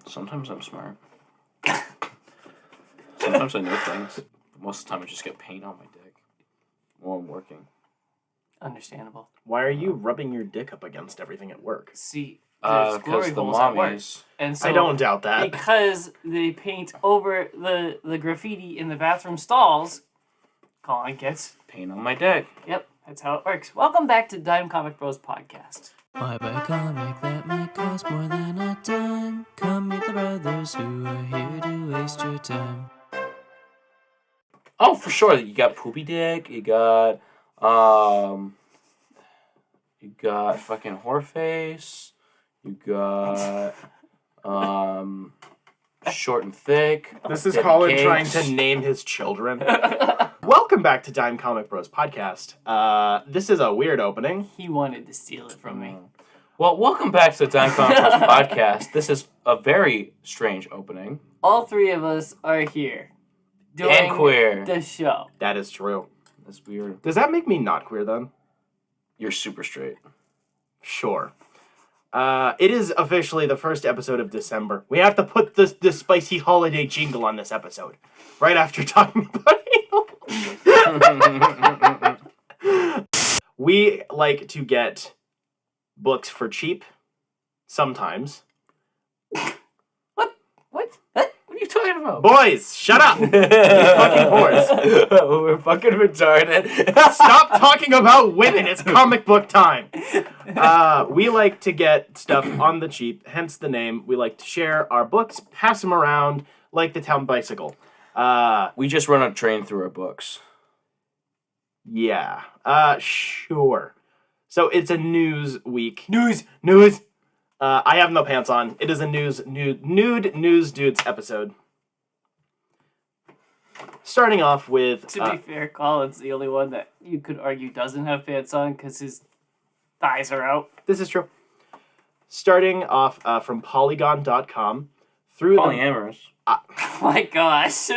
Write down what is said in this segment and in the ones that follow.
Sometimes I'm smart. Sometimes I know things. But most of the time I just get paint on my dick while I'm working. Understandable. Why are you rubbing your dick up against everything at work? See, there's glory the holes at work. mommies. And so I don't doubt that. Because they paint over the graffiti in the bathroom stalls, Collin gets... Paint on my dick. Yep, that's how it works. Welcome back to dimecomicbros Podcast. Why buy a comic that might cost more than a dime? Come meet the brothers who are here to waste your time. Oh, for sure. You got Poopy Dick. You got fucking Whoreface. You got Short and Thick. This is Debbie Collin Cakes. trying to name his children. Welcome back to Dime Comic Bros Podcast. This is a weird opening. He wanted to steal it from me. Well, welcome back to the Dime Comic Bros Podcast. This is a very strange opening. All three of us are here doing And queer. the show. That is true. That's weird. Does that make me not queer then? You're super straight. Sure. It is officially the first episode of December. We have to put this spicy holiday jingle on this episode. Right after talking about it. We like to get books for cheap. Sometimes. What? What are you talking about? Boys, shut up! You fucking whores. We're fucking retarded. Stop talking about women. It's comic book time. We like to get stuff on the cheap, hence the name. We like to share our books, pass them around like the town bicycle. We just run a train through our books. Yeah. Sure. So it's a news week. News. I have no pants on. It is a nude news dudes episode. Starting off with... To be fair, Collin's the only one that you could argue doesn't have pants on because his thighs are out. This is true. Starting off from Polygon.com. Through Polyamorous. Oh my gosh.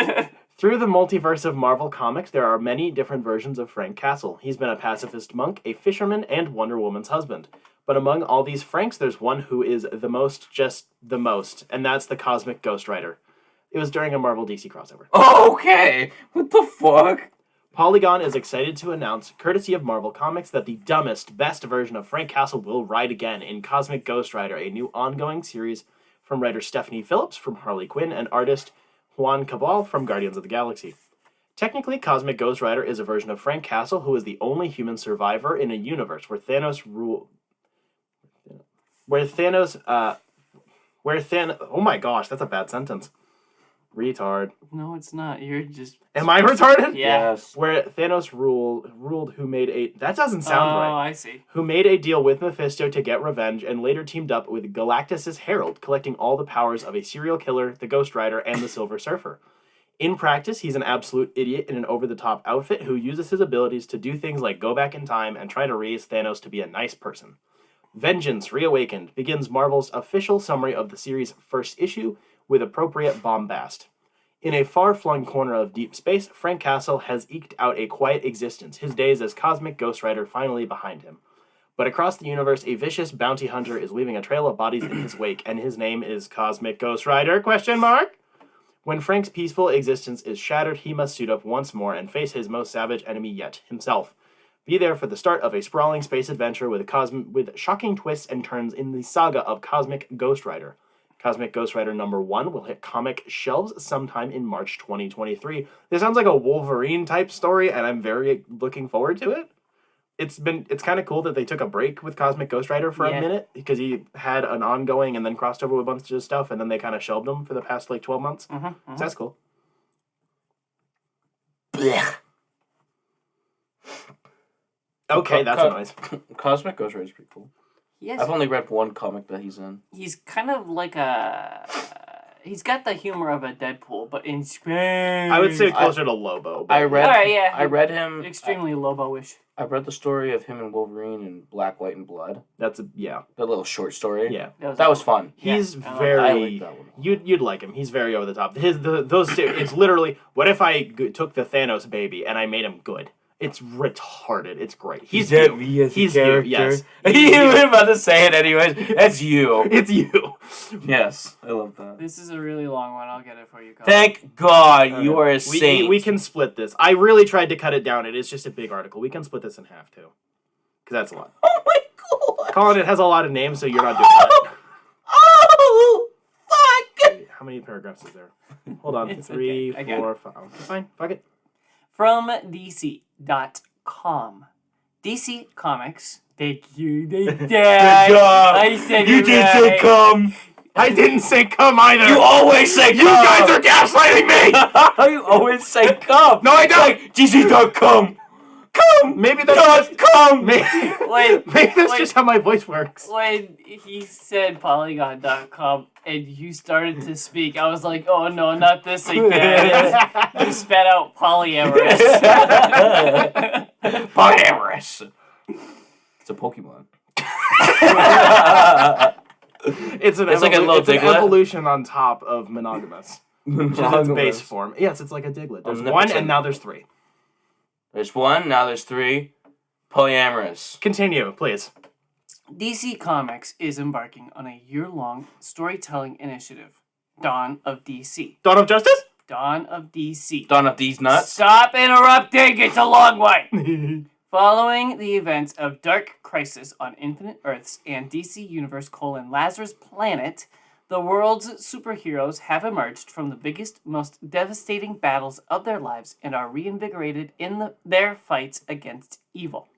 Through the multiverse of Marvel Comics, there are many different versions of Frank Castle. He's been a pacifist monk, a fisherman, and Wonder Woman's husband. But among all these Franks, there's one who is the most, just the most, and that's the Cosmic Ghost Rider. It was during a Marvel DC crossover. Okay! What the fuck? Polygon is excited to announce, courtesy of Marvel Comics, that the dumbest, best version of Frank Castle will ride again in Cosmic Ghost Rider, a new ongoing series from writer Stephanie Phillips from Harley Quinn and artist Juan Cabal from Guardians of the Galaxy. Technically, Cosmic Ghost Rider is a version of Frank Castle who is the only human survivor in a universe where oh my gosh, that's a bad sentence. Retard. No, it's not. You're just... Am I retarded? Yeah. Yes. Where Thanos ruled who made a... That doesn't sound right. Oh, I see. Who made a deal with Mephisto to get revenge and later teamed up with Galactus' Herald, collecting all the powers of a serial killer, the Ghost Rider, and the Silver Surfer. In practice, he's an absolute idiot in an over-the-top outfit who uses his abilities to do things like go back in time and try to raise Thanos to be a nice person. Vengeance Reawakened begins Marvel's official summary of the series' first issue with appropriate bombast. In a far-flung corner of deep space, Frank Castle has eked out a quiet existence, his days as Cosmic Ghost Rider finally behind him. But across the universe, a vicious bounty hunter is leaving a trail of bodies in his wake, and his name is Cosmic Ghost Rider, ? When Frank's peaceful existence is shattered, he must suit up once more and face his most savage enemy yet, himself. Be there for the start of a sprawling space adventure with shocking twists and turns in the saga of Cosmic Ghost Rider. Cosmic Ghost Rider #1 will hit comic shelves sometime in March 2023. This sounds like a Wolverine-type story, and I'm very looking forward to it. It's kind of cool that they took a break with Cosmic Ghost Rider for a minute, because he had an ongoing and then crossed over with a bunch of stuff, and then they kind of shelved him for the past, 12 months. So that's cool. Blech. Okay, that's a noise. Cosmic Ghost Rider is pretty cool. Yes. I've only read one comic that he's in. He's kind of like a... He's got the humor of a Deadpool, but in space. I would say closer to Lobo. I read him... Extremely Lobo-ish. I read the story of him and Wolverine in Black, White, and Blood. Yeah. The little short story. Yeah. That was fun. He's I very... like that one. You'd like him. He's very over the top. Those two, it's literally, what if I took the Thanos baby and I made him good? It's retarded. It's great. He's you. me as He's a you. character. Yes. You were about to say it anyways. That's you. It's you. Yes, I love that. This is a really long one. I'll get it for you, Colin. Thank God you are a saint. We can split this. I really tried to cut it down. It is just a big article. We can split this in half too, because that's a lot. Oh my God. Colin, it has a lot of names, so you're not doing that. Oh, fuck. How many paragraphs is there? Hold on. It's 3, okay. I got 4, 5. Okay, fine. Fuck it. From DC.com. DC Comics. Thank you. Good job. I said You did say right. come. I didn't say come either. You always say come. You guys are gaslighting me. You always say come. No, I don't. Like, GC.com. Come. Maybe that's just, come. maybe that's wait. just how my voice works. When he said Polygon.com and you started to speak, I was like, oh no, not this again. You spat out polyamorous. Polyamorous. It's a Pokemon. It's It's like a little it's an Diglett. evolution on top of monogamous. Which is its base form. Yes, it's like a Diglett. There's one, Omnipotent. and now there's 3. There's 1, now there's 3. Polyamorous. Continue, please. DC Comics is embarking on a year-long storytelling initiative, Dawn of DC. Dawn of Justice? Dawn of DC. Dawn of these nuts. Stop interrupting! It's a long one! Following the events of Dark Crisis on Infinite Earths and DC Universe: Lazarus Planet, the world's superheroes have emerged from the biggest, most devastating battles of their lives and are reinvigorated in their fights against evil.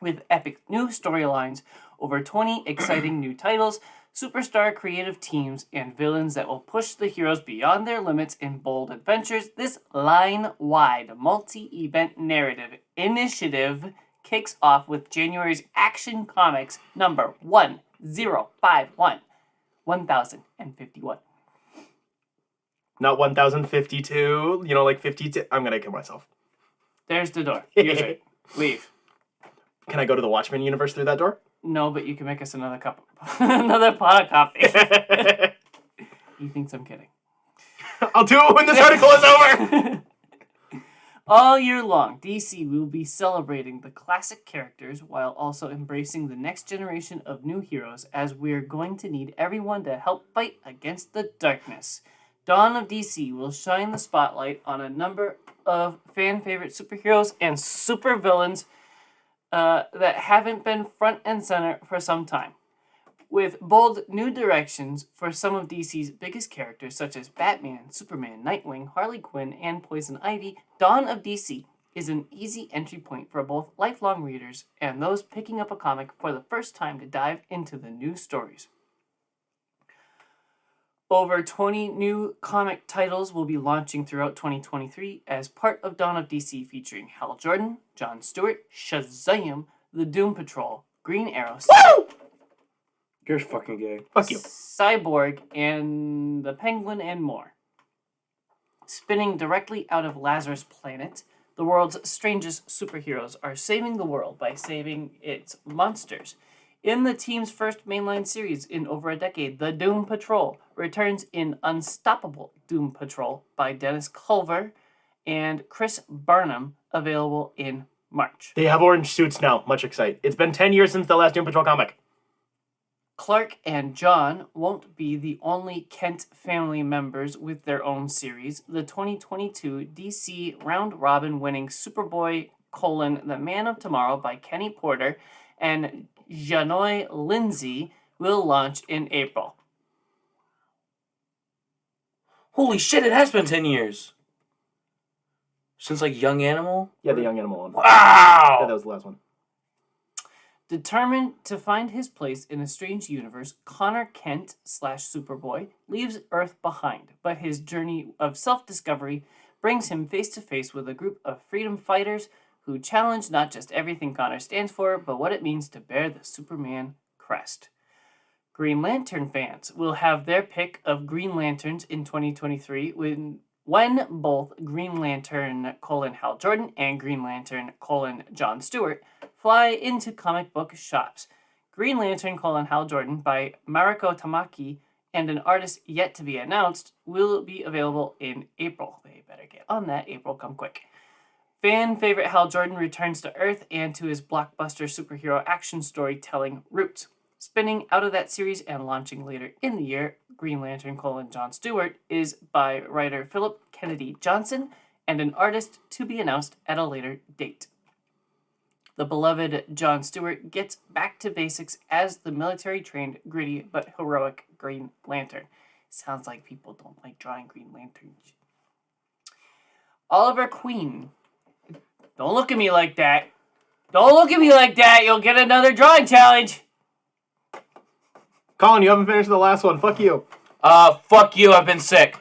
With epic new storylines, over 20 exciting new titles, superstar creative teams, and villains that will push the heroes beyond their limits in bold adventures, this line-wide multi-event narrative initiative kicks off with January's Action Comics number 1051. 1051. Not 1052, like 52. I'm gonna kill myself. There's the door. Use it. Leave. Can I go to the Watchmen universe through that door? No, but you can make us another cup, another pot of coffee. He thinks I'm kidding. I'll do it when this article is over! All year long, DC will be celebrating the classic characters while also embracing the next generation of new heroes, as we're going to need everyone to help fight against the darkness. Dawn of DC will shine the spotlight on a number of fan-favorite superheroes and supervillains that haven't been front and center for some time. With bold new directions for some of DC's biggest characters such as Batman, Superman, Nightwing, Harley Quinn, and Poison Ivy, Dawn of DC is an easy entry point for both lifelong readers and those picking up a comic for the first time to dive into the new stories. Over 20 new comic titles will be launching throughout 2023 as part of Dawn of DC, featuring Hal Jordan, Jon Stewart, Shazam, the Doom Patrol, Green Arrow, You're fucking gay. Fuck you. Cyborg, and the Penguin, and more. Spinning directly out of Lazarus Planet, the world's strangest superheroes are saving the world by saving its monsters. In the team's first mainline series in over a decade, the Doom Patrol returns in Unstoppable Doom Patrol by Dennis Culver and Chris Barnum, available in March. They have orange suits now. Much excited. It's been 10 years since the last Doom Patrol comic. Clark and John won't be the only Kent family members with their own series. The 2022 DC round-robin winning Superboy: The Man of Tomorrow by Kenny Porter and Janoy Lindsay will launch in April. Holy shit, it has been 10 years. Since, Young Animal? Yeah, the Young Animal one. Wow! Yeah, that was the last one. Determined to find his place in a strange universe, Connor Kent / Superboy leaves Earth behind, but his journey of self-discovery brings him face to face with a group of freedom fighters who challenge not just everything Connor stands for, but what it means to bear the Superman crest. Green Lantern fans will have their pick of Green Lanterns in 2023 when both Green Lantern: Hal Jordan and Green Lantern: Jon Stewart fly into comic book shops. Green Lantern: Hal Jordan by Mariko Tamaki and an artist yet to be announced will be available in April. They better get on that. April come quick. Fan favorite Hal Jordan returns to Earth and to his blockbuster superhero action storytelling roots. Spinning out of that series and launching later in the year, Green Lantern: John Stewart is by writer Philip Kennedy Johnson and an artist to be announced at a later date. The beloved John Stewart gets back to basics as the military-trained, gritty, but heroic Green Lantern. Sounds like people don't like drawing Green Lanterns. Oliver Queen. Don't look at me like that. Don't look at me like that. You'll get another drawing challenge. Collin, you haven't finished the last one. Fuck you. Fuck you, I've been sick.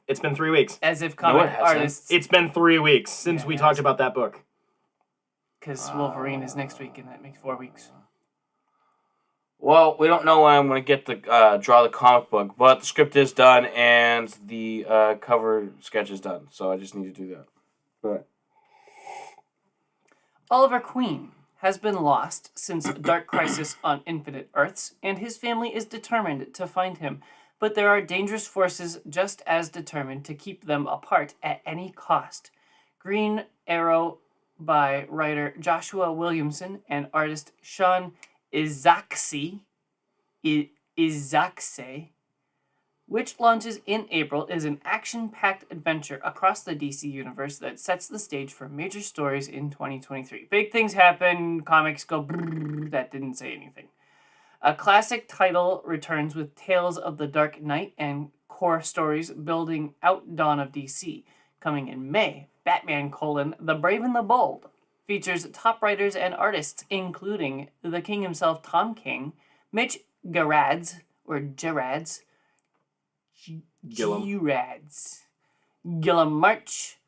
It's been 3 weeks. As if No, comic it hasn't. artists... It's been 3 weeks since Yeah, we it talked has. about that book. Because Wolverine is next week, and that makes 4 weeks. Well, we don't know when I'm going to get the draw the comic book, but the script is done and the cover sketch is done, so I just need to do that. But Oliver Queen has been lost since Dark Crisis on Infinite Earths, and his family is determined to find him. But there are dangerous forces just as determined to keep them apart at any cost. Green Arrow by writer Joshua Williamson and artist Sean Izaakse, which launches in April, is an action-packed adventure across the DC universe that sets the stage for major stories in 2023. Big things happen, comics go brrrr, that didn't say anything. A classic title returns with Tales of the Dark Knight and core stories building out Dawn of DC. Coming in May, Batman: The Brave and the Bold features top writers and artists, including the King himself, Tom King, Mitch Gerads, Gilliam March,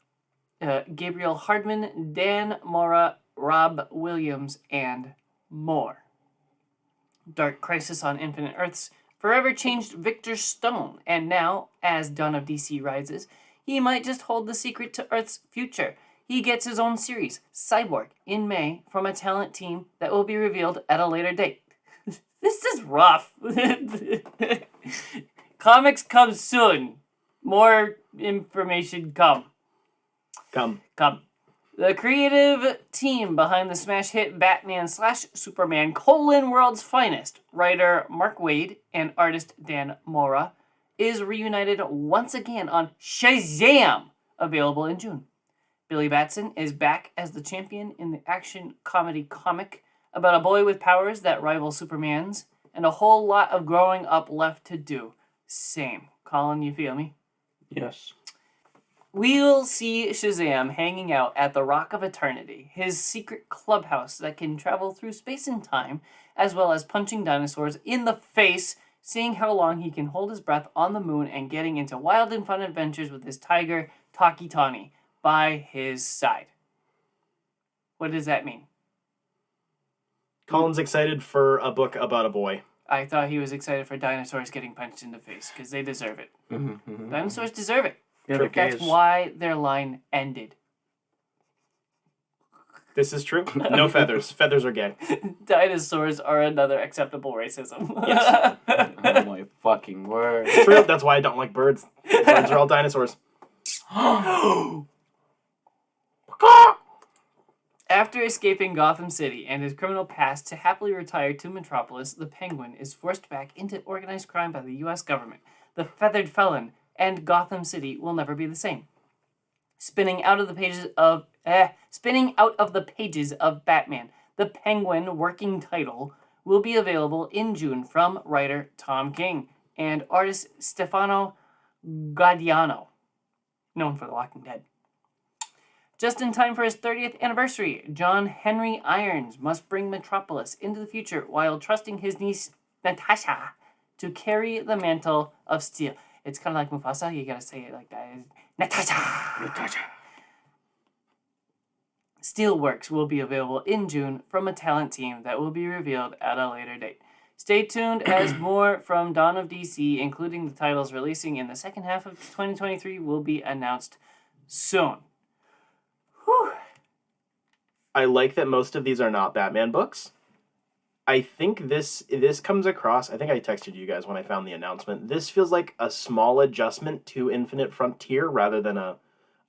Gabriel Hardman, Dan Mora, Rob Williams, and more. Dark Crisis on Infinite Earths forever changed Victor Stone, and now, as Dawn of DC rises, he might just hold the secret to Earth's future. He gets his own series, Cyborg, in May from a talent team that will be revealed at a later date. This is rough. Comics come soon. More information come. Come. The creative team behind the smash hit Batman/Superman: World's Finest, writer Mark Waid and artist Dan Mora, is reunited once again on Shazam, available in June. Billy Batson is back as the champion in the action comedy comic about a boy with powers that rival Superman's and a whole lot of growing up left to do. Same. Collin, you feel me? yes. We'll see Shazam hanging out at the Rock of Eternity, his secret clubhouse that can travel through space and time, as well as punching dinosaurs in the face, seeing how long he can hold his breath on the moon, and getting into wild and fun adventures with his tiger, Taki Tawny, by his side. What does that mean? Collin's excited for a book about a boy. I thought he was excited for dinosaurs getting punched in the face, because they deserve it. Mm-hmm. Dinosaurs deserve it. Yeah, they're That's gays. why their line ended. This is true. No feathers. Feathers are gay. Dinosaurs are another acceptable racism. Yes. Oh my fucking word. True. That's why I don't like birds. Birds are all dinosaurs. After escaping Gotham City and his criminal past to happily retire to Metropolis, the Penguin is forced back into organized crime by the U.S. government. The feathered felon and Gotham City will never be the same. Spinning out of the pages of Batman, the Penguin working title will be available in June from writer Tom King and artist Stefano Gaudiano, known for The Walking Dead. Just in time for his 30th anniversary, John Henry Irons must bring Metropolis into the future while trusting his niece Natasha to carry the mantle of steel. It's kind of like Mufasa. You gotta say it like that. Natasha. Steelworks will be available in June from a talent team that will be revealed at a later date. Stay tuned as more from Dawn of DC, including the titles releasing in the second half of 2023, will be announced soon. Whew. I like that most of these are not Batman books. I think this comes across, I think I texted you guys when I found the announcement. This feels like a small adjustment to Infinite Frontier rather than a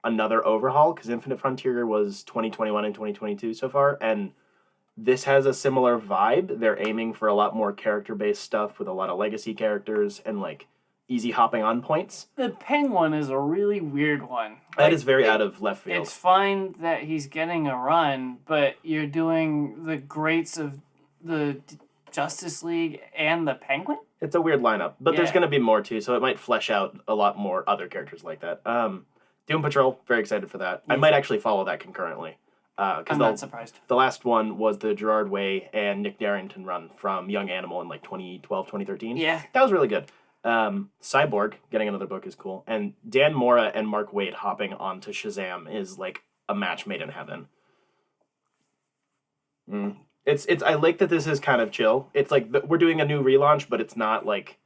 another overhaul, because Infinite Frontier was 2021 and 2022 so far, and this has a similar vibe. They're aiming for a lot more character-based stuff with a lot of legacy characters and, like, easy hopping on points. The Penguin is a really weird one. That is very out of left field. It's fine that he's getting a run, but you're doing the greats of the Justice League and the Penguin? It's a weird lineup, but there's Yeah. going to be more too, so it might flesh out a lot more other characters like that. Doom Patrol, very excited for that. I might actually follow that concurrently. I'm not surprised. The last one was the Gerard Way and Nick Darrington run from Young Animal in like 2012, 2013. Yeah. That was really good. Cyborg, getting another book is cool. And Dan Mora and Mark Waid hopping onto Shazam is like a match made in heaven. It's I like that this is kind of chill. It's like we're doing a new relaunch, but it's not like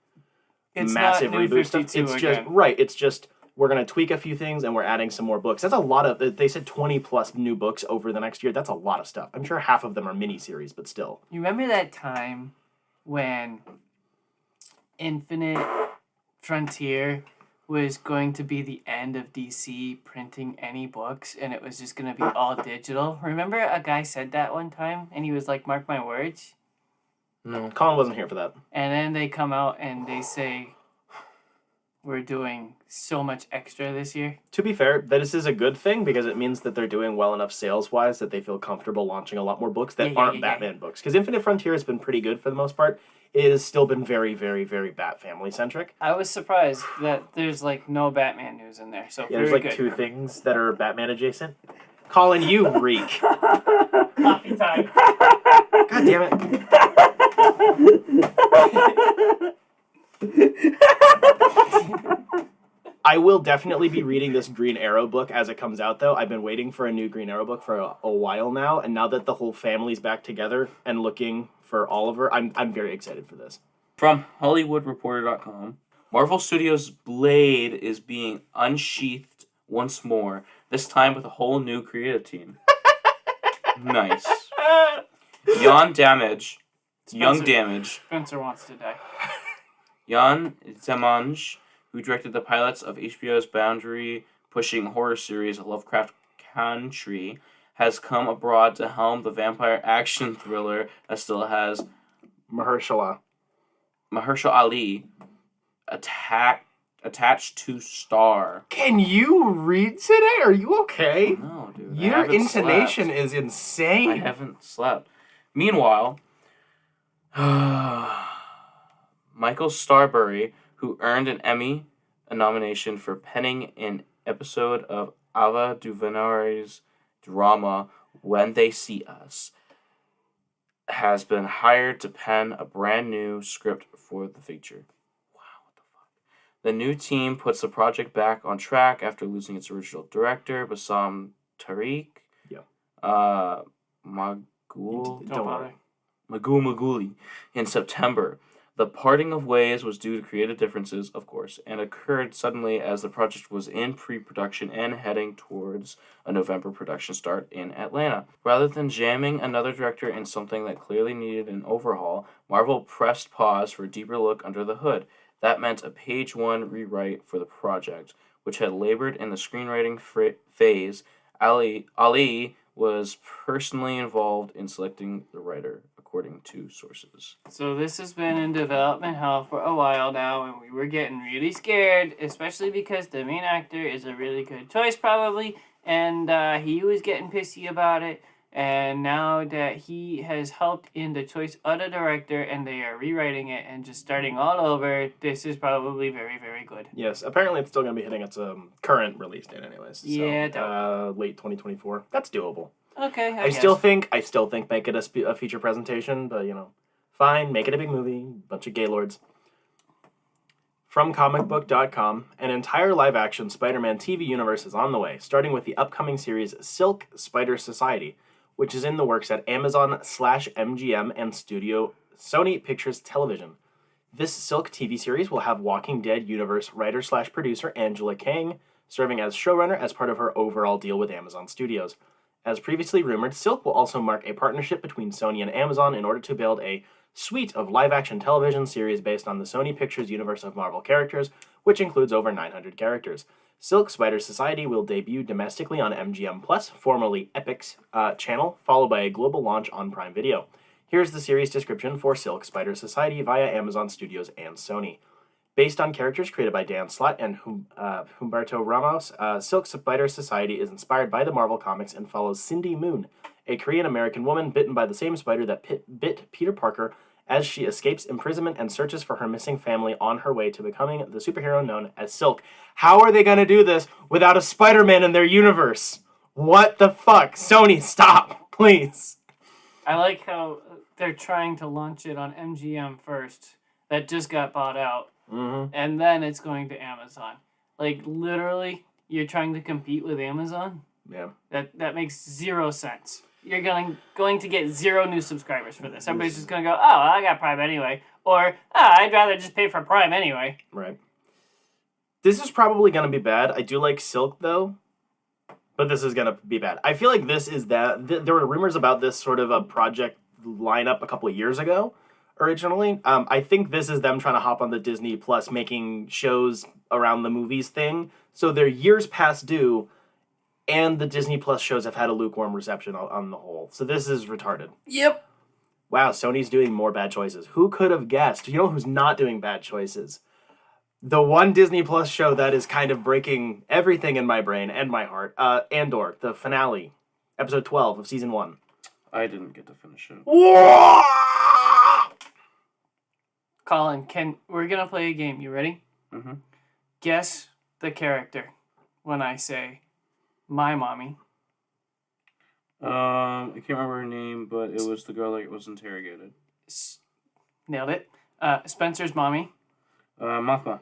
It's massive not New reboot stuff. 52 It's again. just right. It's just we're gonna tweak a few things and we're adding some more books. That's a lot of. They said 20 plus new books over the next year. That's a lot of stuff. I'm sure half of them are miniseries, but still. You remember that time when Infinite Frontier was going to be the end of DC printing any books and it was just going to be all digital? Remember a guy said that one time and he was like, mark my words? No, Colin wasn't here for that. And then they come out and they say, we're doing so much extra this year. To be fair, this is a good thing because it means that they're doing well enough sales-wise that they feel comfortable launching a lot more books that aren't Batman books. Because Infinite Frontier has been pretty good for the most part. It has still been very, very, very Bat family-centric. I was surprised that there's like no Batman news in there. So Yeah, there's very like good. 2 things that are Batman adjacent. Colin, you reek. Coffee time. God damn it. I will definitely be reading this Green Arrow book as it comes out, though. I've been waiting for a new Green Arrow book for a while now, and now that the whole family's back together and looking for Oliver, I'm very excited for this. From HollywoodReporter.com, Marvel Studios' Blade is being unsheathed once more, this time with a whole new creative team. Nice. Young Damage, Spencer wants to die. Jan Zemanj, who directed the pilots of HBO's boundary-pushing horror series Lovecraft Country, has come abroad to helm the vampire action thriller that still has Mahershala Ali attached to star. Can you read today? Are you okay? No, dude. Your intonation is insane. I haven't slept. Meanwhile, Michael Starbury, who earned an Emmy nomination for penning an episode of Ava DuVernay's drama When They See Us, has been hired to pen a brand new script for the feature. Wow, what the fuck? The new team puts the project back on track after losing its original director, Bassam Tariq. Yeah. Maguli in September. The parting of ways was due to creative differences, of course, and occurred suddenly as the project was in pre-production and heading towards a November production start in Atlanta. Rather than jamming another director in something that clearly needed an overhaul, Marvel pressed pause for a deeper look under the hood. That meant a page 1 rewrite for the project, which had labored in the screenwriting phase. Ali was personally involved in selecting the writer, according to sources. So this has been in development hell for a while now, and we were getting really scared, especially because the main actor is a really good choice, probably, and he was getting pissy about it. And now that he has helped in the choice of the director, and they are rewriting it and just starting all over, this is probably very, very good. Yes, apparently it's still going to be hitting its current release date anyways. Yeah, so, late 2024. That's doable. Okay, I guess. still think make it a feature presentation, but fine, make it a big movie, bunch of gaylords. From comicbook.com, an entire live-action Spider-Man TV universe is on the way, starting with the upcoming series Silk Spider Society, which is in the works at Amazon/MGM and Studio Sony Pictures Television. This Silk TV series will have Walking Dead universe writer/producer Angela Kang serving as showrunner as part of her overall deal with Amazon Studios. As previously rumored, Silk will also mark a partnership between Sony and Amazon in order to build a suite of live-action television series based on the Sony Pictures universe of Marvel characters, which includes over 900 characters. Silk Spider Society will debut domestically on MGM Plus, formerly Epic's channel, followed by a global launch on Prime Video. Here's the series description for Silk Spider Society via Amazon Studios and Sony. Based on characters created by Dan Slott and Humberto Ramos, Silk Spider Society is inspired by the Marvel Comics and follows Cindy Moon, a Korean-American woman bitten by the same spider that bit Peter Parker as she escapes imprisonment and searches for her missing family on her way to becoming the superhero known as Silk. How are they going to do this without a Spider-Man in their universe? What the fuck? Sony, stop, please. I like how they're trying to launch it on MGM first. That just got bought out. Mm-hmm. And then it's going to Amazon. Like, literally, you're trying to compete with Amazon? Yeah. That makes zero sense. You're going to get 0 new subscribers for this. Everybody's just going to go, oh, I got Prime anyway. Or, I'd rather just pay for Prime anyway. Right. This is probably going to be bad. I do like Silk, though. But this is going to be bad. I feel like this is that. There were rumors about this sort of a project lineup a couple of years ago. Originally, I think this is them trying to hop on the Disney Plus making shows around the movies thing. So they're years past due, and the Disney Plus shows have had a lukewarm reception on the whole. So this is retarded. Yep. Wow, Sony's doing more bad choices. Who could have guessed? You know who's not doing bad choices? The one Disney Plus show that is kind of breaking everything in my brain and my heart. Andor, the finale, episode 12 of season 1. I didn't get to finish it. Whoa! Collin, we're going to play a game. You ready? Mm-hmm. Guess the character when I say my mommy. I can't remember her name, but it was the girl that was interrogated. Nailed it. Spencer's mommy. Mothma.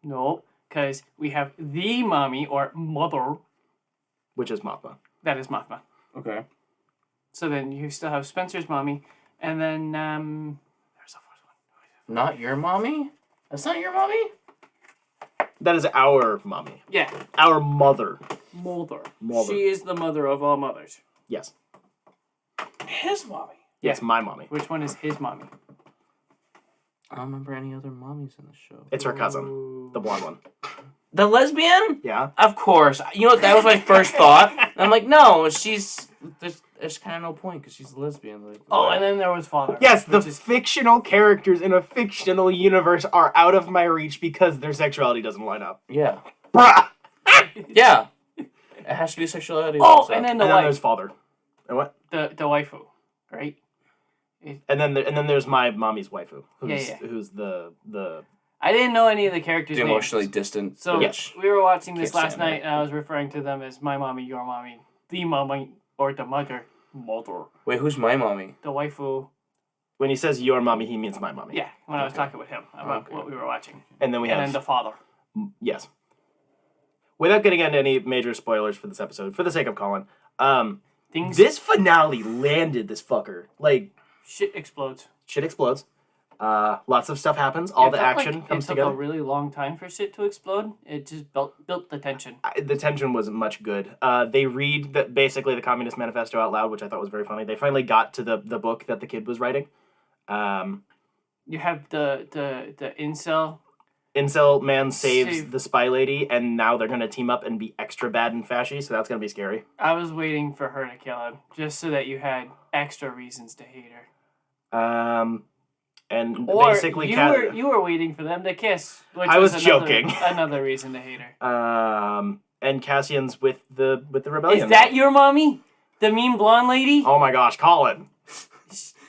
No, because we have the mommy or mother. Which is Mothma. That is Mothma. Okay. So then you still have Spencer's mommy, and then there's a fourth one. Not your mommy? That's not your mommy? That is our mommy. Yeah, Our mother. mother. Mother. She is the mother of all mothers. Yes. His mommy. Yes, my mommy. Which one is his mommy? I don't remember any other mommies in the show. It's her cousin. The blonde one. The lesbian? Yeah. Of course. You know, that was my first thought. And I'm like, no, there's kind of no point because she's a lesbian. Like, Oh, and then there was father. Yes, the which is- fictional characters in a fictional universe are out of my reach because their sexuality doesn't line up. yeah. Bruh! Yeah. It has to be sexuality. Oh, also. and then the And then there's wife, father. And what? the waifu, right? And then there's my mommy's waifu, who's Yeah. who's the I didn't know any of the characters' the names. emotionally distant. So bitch. we were watching this Can't last stand night, and I was referring to them as my mommy, your mommy, the mommy, or the mother. Wait, who's my mommy? The waifu. when he says your mommy, he means my mommy. Yeah, when I was Okay. talking with him about Okay. what we were watching. And then we And have then the father. yes. Without getting into any major spoilers for this episode, for the sake of Colin, Things this finale landed this fucker. Like, shit explodes. shit explodes. Lots of stuff happens. All It the felt action like comes it took together. a really long time for shit to explode. It just built the tension. The tension wasn't much good. They read basically the Communist Manifesto out loud, which I thought was very funny. They finally got to the book that the kid was writing. You have the incel. Incel man saves Save. the spy lady, and now they're gonna team up and be extra bad and fashy, so that's gonna be scary. I was waiting for her to kill him, just so that you had extra reasons to hate her. And Or basically, you were waiting for them to kiss. Which I was another, joking. Another reason to hate her. And Cassian's with the rebellion. Is that your mommy? The mean blonde lady? Oh my gosh, Colin!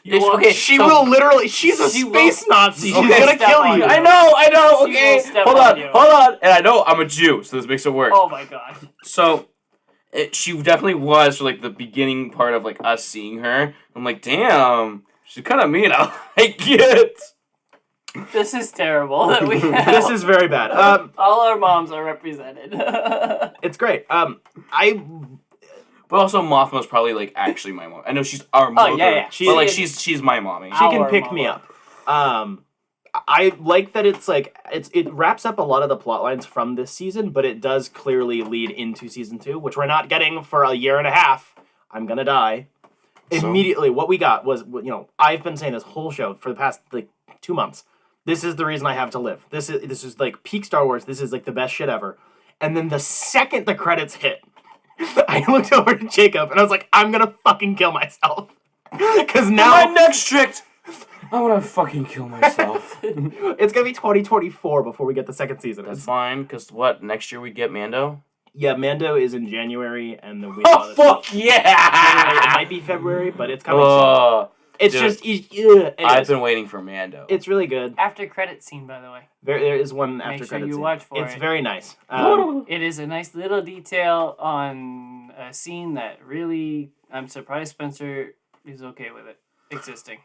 You want- okay, She so- will literally. She's a She will- space Nazi. She's Okay. gonna Step kill on you. it. I know, She okay. will step Hold on on, you. hold on. And I know I'm a Jew, so this makes it work. Oh my god. So, she definitely was for like the beginning part of like us seeing her. I'm like, damn, she's kind of mean. I like it. This is terrible that we have. This is very bad. All our moms are represented. It's great. But also, Mothma's probably like actually my mom. I know she's our mother. yeah. She But like is- she's my mommy. She can Our pick me mama. up. I like that it's like it wraps up a lot of the plot lines from this season, but it does clearly lead into season 2, which we're not getting for a year and a half. I'm gonna die. So? Immediately, what we got was, I've been saying this whole show for the past like 2 months. This is the reason I have to live. This is like peak Star Wars. This is like the best shit ever. And then the second the credits hit, I looked over to Jacob and I was like, I'm gonna fucking kill myself. Because now My next strict. I want to fucking kill myself. it's gonna be 2024 before we get the second season. That's fine, because what? Next year we get Mando? Yeah, Mando is in January, and then we. Oh, fuck yeah! It might be February, but it's coming soon. It's dude, just. Anyways, I've been waiting for Mando. It's really good. After credit scene, by the way. There is one Make after sure credits. you watch for It's it. very nice. It is a nice little detail on a scene that really, I'm surprised Spencer is okay with it existing.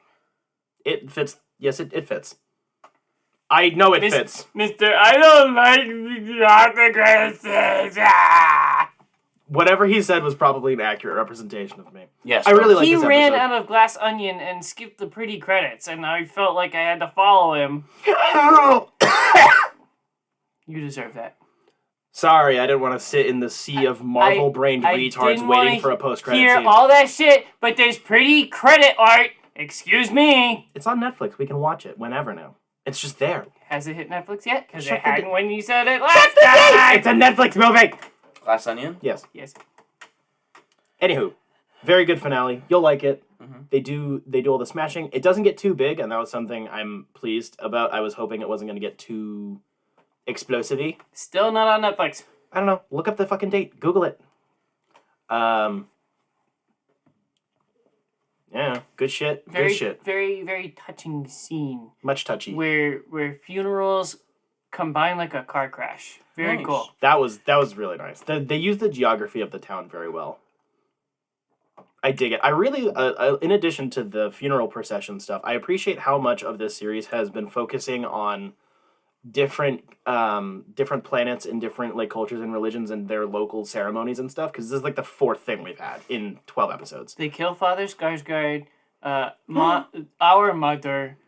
It fits. Yes, it fits. I know it fits. Mr. I don't like the autographs. Whatever he said was probably an accurate representation of me. Yes, I really like He this ran episode. out of Glass Onion and skipped the pretty credits, and I felt like I had to follow him. You deserve that. Sorry, I didn't want to sit in the sea of Marvel-brained I retards didn't wanna waiting for a post-credit hear scene. all that shit, but there's pretty credit art. Excuse me. It's on Netflix. We can watch it whenever now. It's just there. Has it hit Netflix yet? Because Shut it the hadn't d- when you said it last time. It's a Netflix movie! Glass Onion? Yes. Yes. Anywho, very good finale. You'll like it. Mhm. They do all the smashing. It doesn't get too big, and that was something I'm pleased about. I was hoping it wasn't going to get too explosive-y. Still not on Netflix. I don't know. Look up the fucking date. Google it. Yeah, good shit. Very, Good shit. very, very touching scene Much touchy. where funerals combine like a car crash. Very Nice. cool. That was really nice. They used the geography of the town very well. I dig it. I really, in addition to the funeral procession stuff, I appreciate how much of this series has been focusing on different planets and different like cultures and religions and their local ceremonies and stuff. Because this is like the fourth thing we've had in 12 episodes. They kill Father Skarsgård. Our mother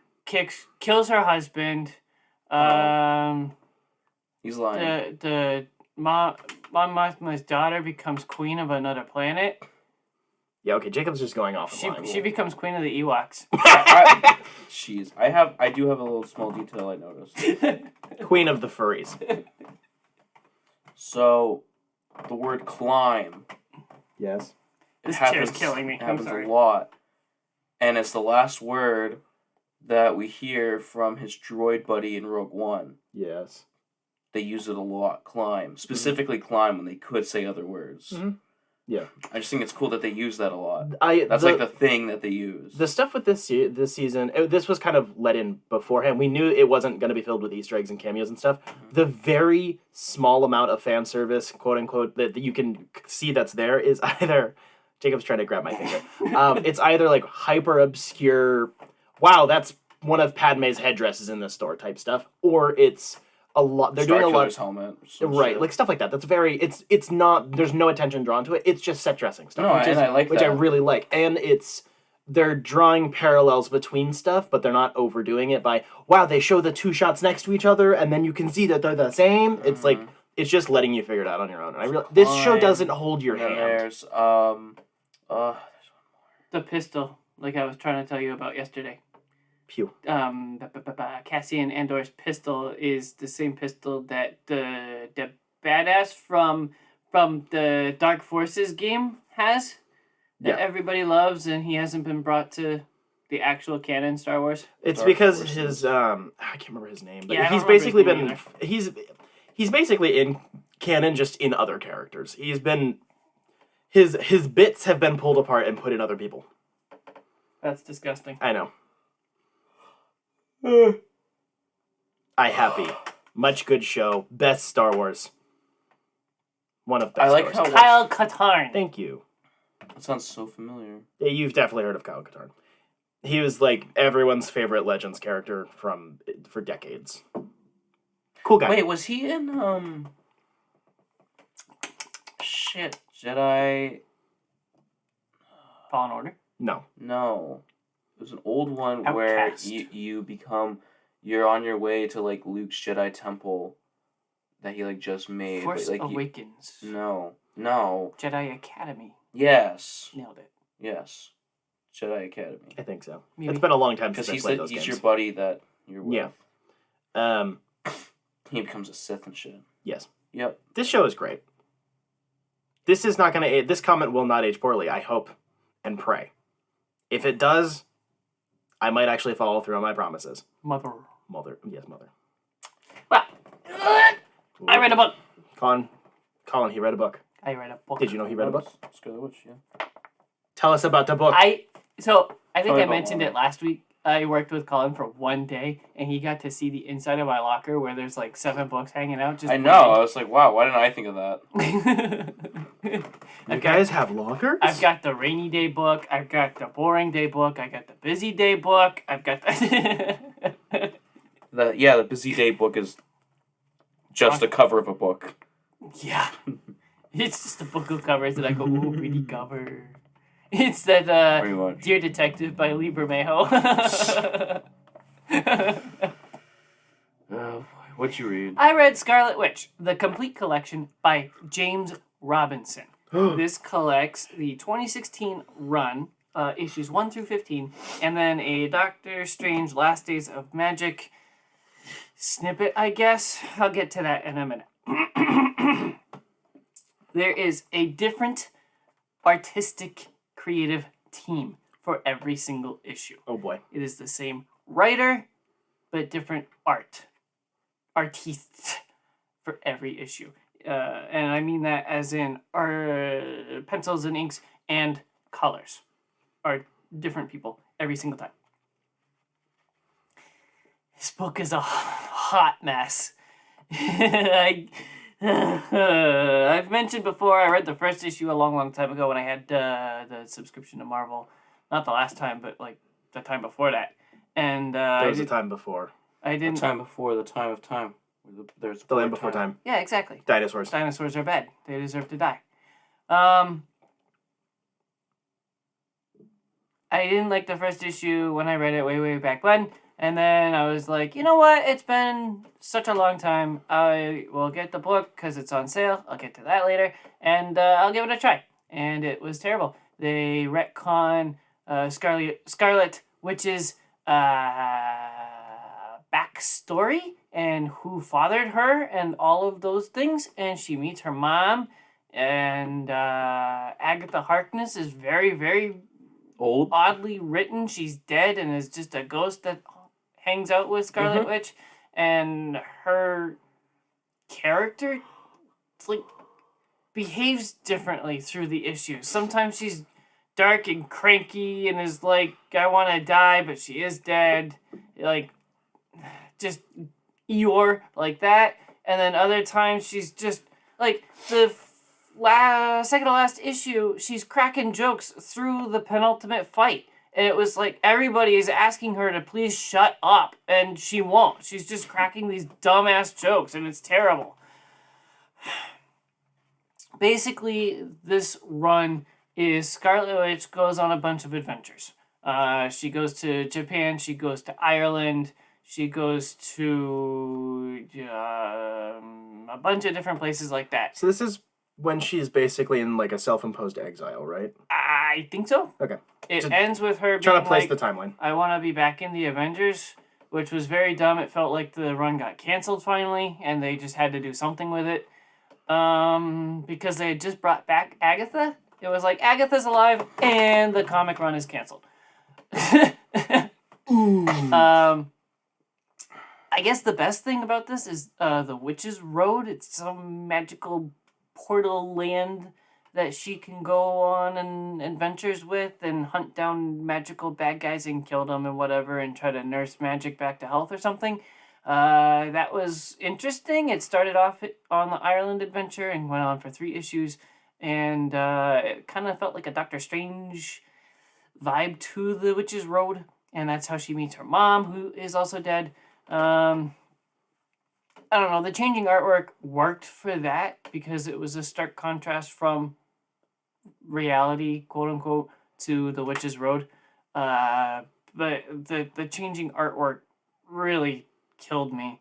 kills her husband. He's lying. The Mon Mothma's daughter becomes queen of another planet. Yeah, okay. Jacob's just going off. She becomes queen of the Ewoks. Jeez, I do have a little small detail I noticed. Queen of the furries. So, the word climb. Yes. This chair's killing me. I'm Happens sorry. a lot, and it's the last word that we hear from his droid buddy in Rogue One. Yes. They use it a lot. Climb, specifically climb, when they could say other words. Mhm. Yeah. I just think it's cool that they use that a lot. That's Like the thing that they use. The stuff with this season, this was kind of let in beforehand. We knew it wasn't going to be filled with Easter eggs and cameos and stuff. The very small amount of fan service, quote unquote, that you can see that's there is either Jacob's trying to grab my finger. It's either like hyper obscure, wow, that's one of Padme's headdresses in this store type stuff, or it's a lot. They're doing a lot. Helmet, Right, shit. like stuff like that. That's very. It's not. There's no attention drawn to it. It's just set dressing stuff. No, which and I like which I that. really like, and they're drawing parallels between stuff, but they're not overdoing it by wow. They show the two shots next to each other, and then you can see that they're the same. It's like it's just letting you figure it out on your own. And I really this show doesn't hold your And then hand. there's The pistol, like I was trying to tell you about yesterday. Pew. Cassian Andor's pistol is the same pistol that the badass from the Dark Forces game has. That Yeah. everybody loves, and he hasn't been brought to the actual canon Star Wars. It's Dark because Forces. his I can't remember his name, but Yeah, I don't he's remember his basically name been he's basically in canon just in other characters. He's been his bits have been pulled apart and put in other people. That's disgusting. I know. I happy. Much good show. Best Star Wars. One of best I like Star Wars. Kyle Katarn. Thank you. That sounds so familiar. Yeah, you've definitely heard of Kyle Katarn. He was like everyone's favorite Legends character for decades. Cool guy. Wait, was he in shit, Jedi? Fallen Order. No. No. It was an old one Outcast. where you're on your way to like Luke's Jedi temple that he like just made. Force but, like, Awakens. No. Jedi Academy. Yes. Nailed it. Yes. Jedi Academy. I think so. Maybe. It's been a long time Because since I he's played those he's games. your buddy that you're with. Yeah. He becomes a Sith and shit. Yes. Yep. This show is great. This is not going to age. This comment will not age poorly, I hope and pray. If it does, I might actually follow through on my promises. Mother. Yes, mother. Well, I read a book. Collin, he read a book. I read a book. Did you know he read a book? Scarlet Witch, yeah. Tell us about the book. I think Probably I about mentioned one. it last week. I worked with Collin for one day, and he got to see the inside of my locker where there's like 7 books hanging out. Just I know. I was like, wow, why didn't I think of that? You guys have lockers? I've got the rainy day book. I've got the boring day book. I got the busy day book. I've got the. The Busy Day book is just a cover of a book. Yeah, it's just a book of covers that I go, ooh, pretty cover. It's that Pretty much. Dear Detective by Lee Bermejo. Oh, boy. What'd you read? I read Scarlet Witch, the complete collection by James Robinson. This collects the 2016 run, issues 1 through 15, and then a Doctor Strange Last Days of Magic snippet, I guess. I'll get to that in a minute. There is a different artistic creative team for every single issue. Oh boy. It is the same writer, but different artists for every issue. And I mean that as in our pencils and inks and colors are different people every single time. This book is a hot mess. I've mentioned before, I read the first issue a long time ago when I had the subscription to Marvel. Not the last time, but like the time before that. And There was a time before. I didn't. The time before the time of time. There's The Land Before Time. Yeah, exactly. Dinosaurs. Dinosaurs are bad. They deserve to die. I didn't like the first issue when I read it way back when. And then I was like, you know what? It's been such a long time. I will get the book because it's on sale. I'll get to that later. And I'll give it a try. And it was terrible. They retcon Scarlet Witch's backstory and who fathered her and all of those things. And she meets her mom. And Agatha Harkness is very old. oddly written. She's dead and is just a ghost that hangs out with Scarlet Witch, and her character behaves differently through the issues. Sometimes she's dark and cranky and is like, I want to die, but she is dead. Like, just Eeyore, like that. And then other times she's just, like, the second to last issue, she's cracking jokes through the penultimate fight. And it was like everybody is asking her to please shut up, and she won't. She's just cracking these dumbass jokes, and it's terrible. Basically, this run is Scarlet Witch goes on a bunch of adventures. She goes to Japan, she goes to Ireland, she goes to a bunch of different places like that. So this is when she's basically in like a self-imposed exile, right? I think so. Okay. It Just ends with her Trying being to place like, the timeline. I want to be back in the Avengers, which was very dumb. It felt like the run got canceled finally, and they just had to do something with it. Because they had just brought back Agatha. It was like, Agatha's alive, and the comic run is canceled. I guess the best thing about this is the Witch's Road. It's some magical portal land that she can go on and adventures with and hunt down magical bad guys and kill them and whatever and try to nurse magic back to health or something. That was interesting. It started off on the Ireland adventure and went on for 3 issues. And it kind of felt like a Doctor Strange vibe to the Witch's Road. And that's how she meets her mom, who is also dead. I don't know. The changing artwork worked for that because it was a stark contrast from reality, quote unquote, to the Witch's Road. But the changing artwork really killed me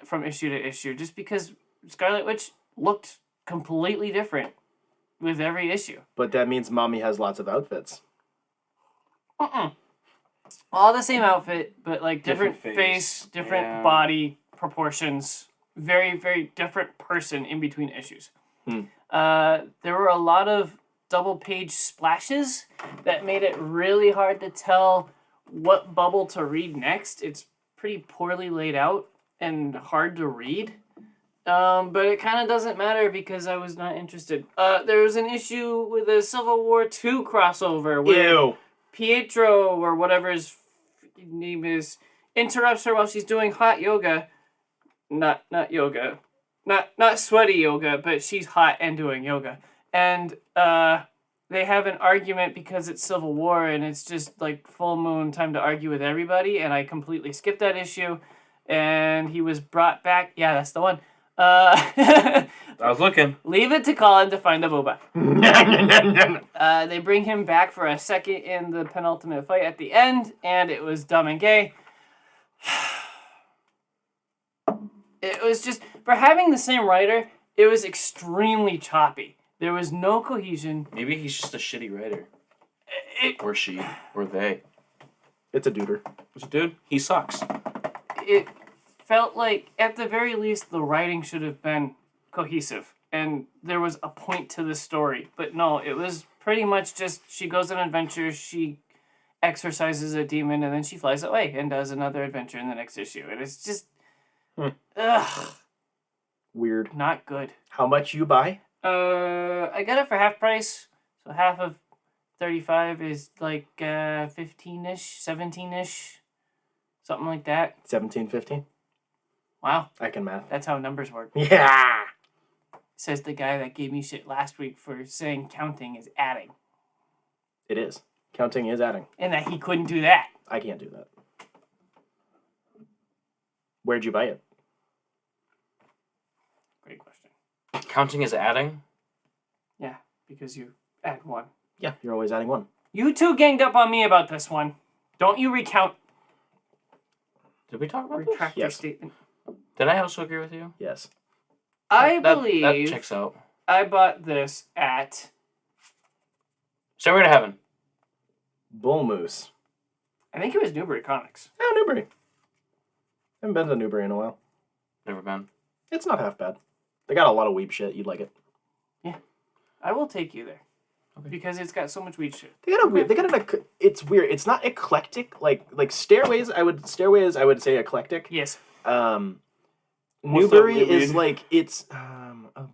from issue to issue, just because Scarlet Witch looked completely different with every issue. But that means Mommy has lots of outfits. All the same outfit, but like different Different face, face. different Yeah. body proportions. very, very different person in between issues. Hmm. There were a lot of double-page splashes that made it really hard to tell what bubble to read next. It's pretty poorly laid out and hard to read. But it kind of doesn't matter because I was not interested. There was an issue with a Civil War II crossover where Ew. Pietro, or whatever his name is, interrupts her while she's doing hot yoga. Not yoga. Not sweaty yoga, but she's hot and doing yoga. And they have an argument because it's Civil War and it's just like full moon time to argue with everybody, and I completely skipped that issue. And he was brought back. Yeah, that's the one. I was looking. Leave it to Collin to find a booba. They bring him back for a second in the penultimate fight at the end, and it was dumb and gay. It was just, for having the same writer, it was extremely choppy. There was no cohesion. Maybe he's just a shitty writer. Or she. Or they. It's a duder. Which dude, he sucks. It felt like, at the very least, the writing should have been cohesive. And there was a point to the story. But no, it was pretty much just, she goes on adventures, she exorcises a demon, and then she flies away and does another adventure in the next issue. And it's just, ugh, Weird. not good. How much you buy? I got it for half price. So half of 35 is like 15-ish, 17-ish. Something like that. 17.15. Wow, I can math. that's how numbers work. Yeah. Says the guy that gave me shit last week for saying counting is adding. It is. Counting is adding. And that he couldn't do that. I can't do that. Where'd you buy it? Great question. Counting is adding? Yeah, because you add one. Yeah, you're always adding one. You two ganged up on me about this one. Don't you recount. Did we talk about this? Retract your Yes. statement. Did I also agree with you? Yes. I That believe checks out. I bought this at... Stairway to Heaven. Bull Moose. I think it was Newbury Comics. Oh, Newbury. Haven't been to Newbury in a while. Never been. It's not half bad. They got a lot of weeb shit. You'd like it. I will take you there. Okay. Because it's got so much weed shit. They got a weird. They got an. It's weird. It's not eclectic. Like Stairways. I would say eclectic. Yes. Newbury weird is weed? like it's a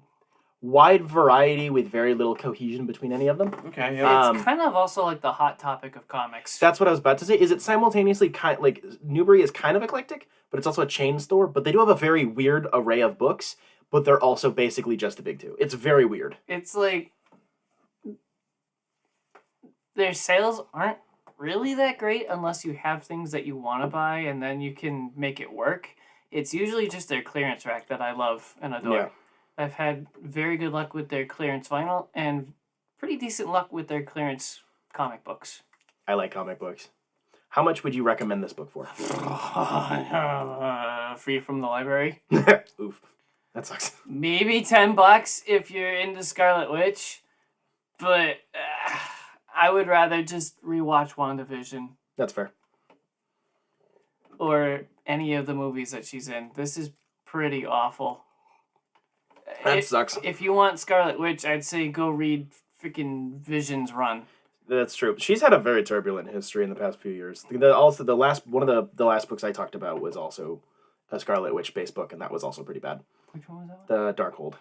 wide variety with very little cohesion between any of them. Okay, yeah. It's kind of also like the hot topic of comics. That's what I was about to say. Is it simultaneously like Newbury is kind of eclectic, but it's also a chain store. But they do have a very weird array of books. But they're also basically just a big two. It's very weird. It's like their sales aren't really that great unless you have things that you want to buy and then you can make it work. It's usually just their clearance rack that I love and adore. Yeah. I've had very good luck with their clearance vinyl and pretty decent luck with their clearance comic books. I like comic books. How much would you recommend this book for? Free from the library. Oof. That sucks. Maybe $10 if you're into Scarlet Witch, but I would rather just rewatch WandaVision That's fair. or any of the movies that she's in. This is pretty awful. That sucks. If you want Scarlet Witch, I'd say go read freaking Vision's run. That's true. She's had a very turbulent history in the past few years. The last one of the last books I talked about was also a Scarlet Witch based book, and that was also pretty bad. Which one was that? The Darkhold.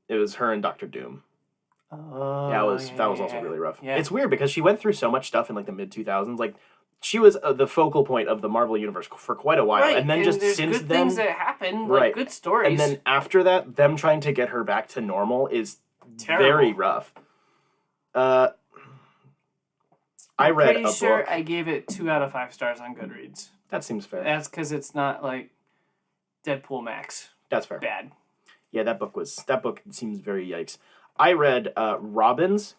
It was her and Doctor Doom. Oh, That was also really rough. Yeah. It's weird because she went through so much stuff in like the mid 2000s. Like she was the focal point of the Marvel universe for quite a while, Right, and then just there's since good then, things that happen, Right. like good stories. and then after that, them trying to get her back to normal is Terrible. very rough. I read pretty a sure book. I gave it 2 out of 5 stars on Goodreads. That seems fair. That's because it's not like Deadpool Max That's fair. bad. Yeah, that book seems very yikes. I read Robin's,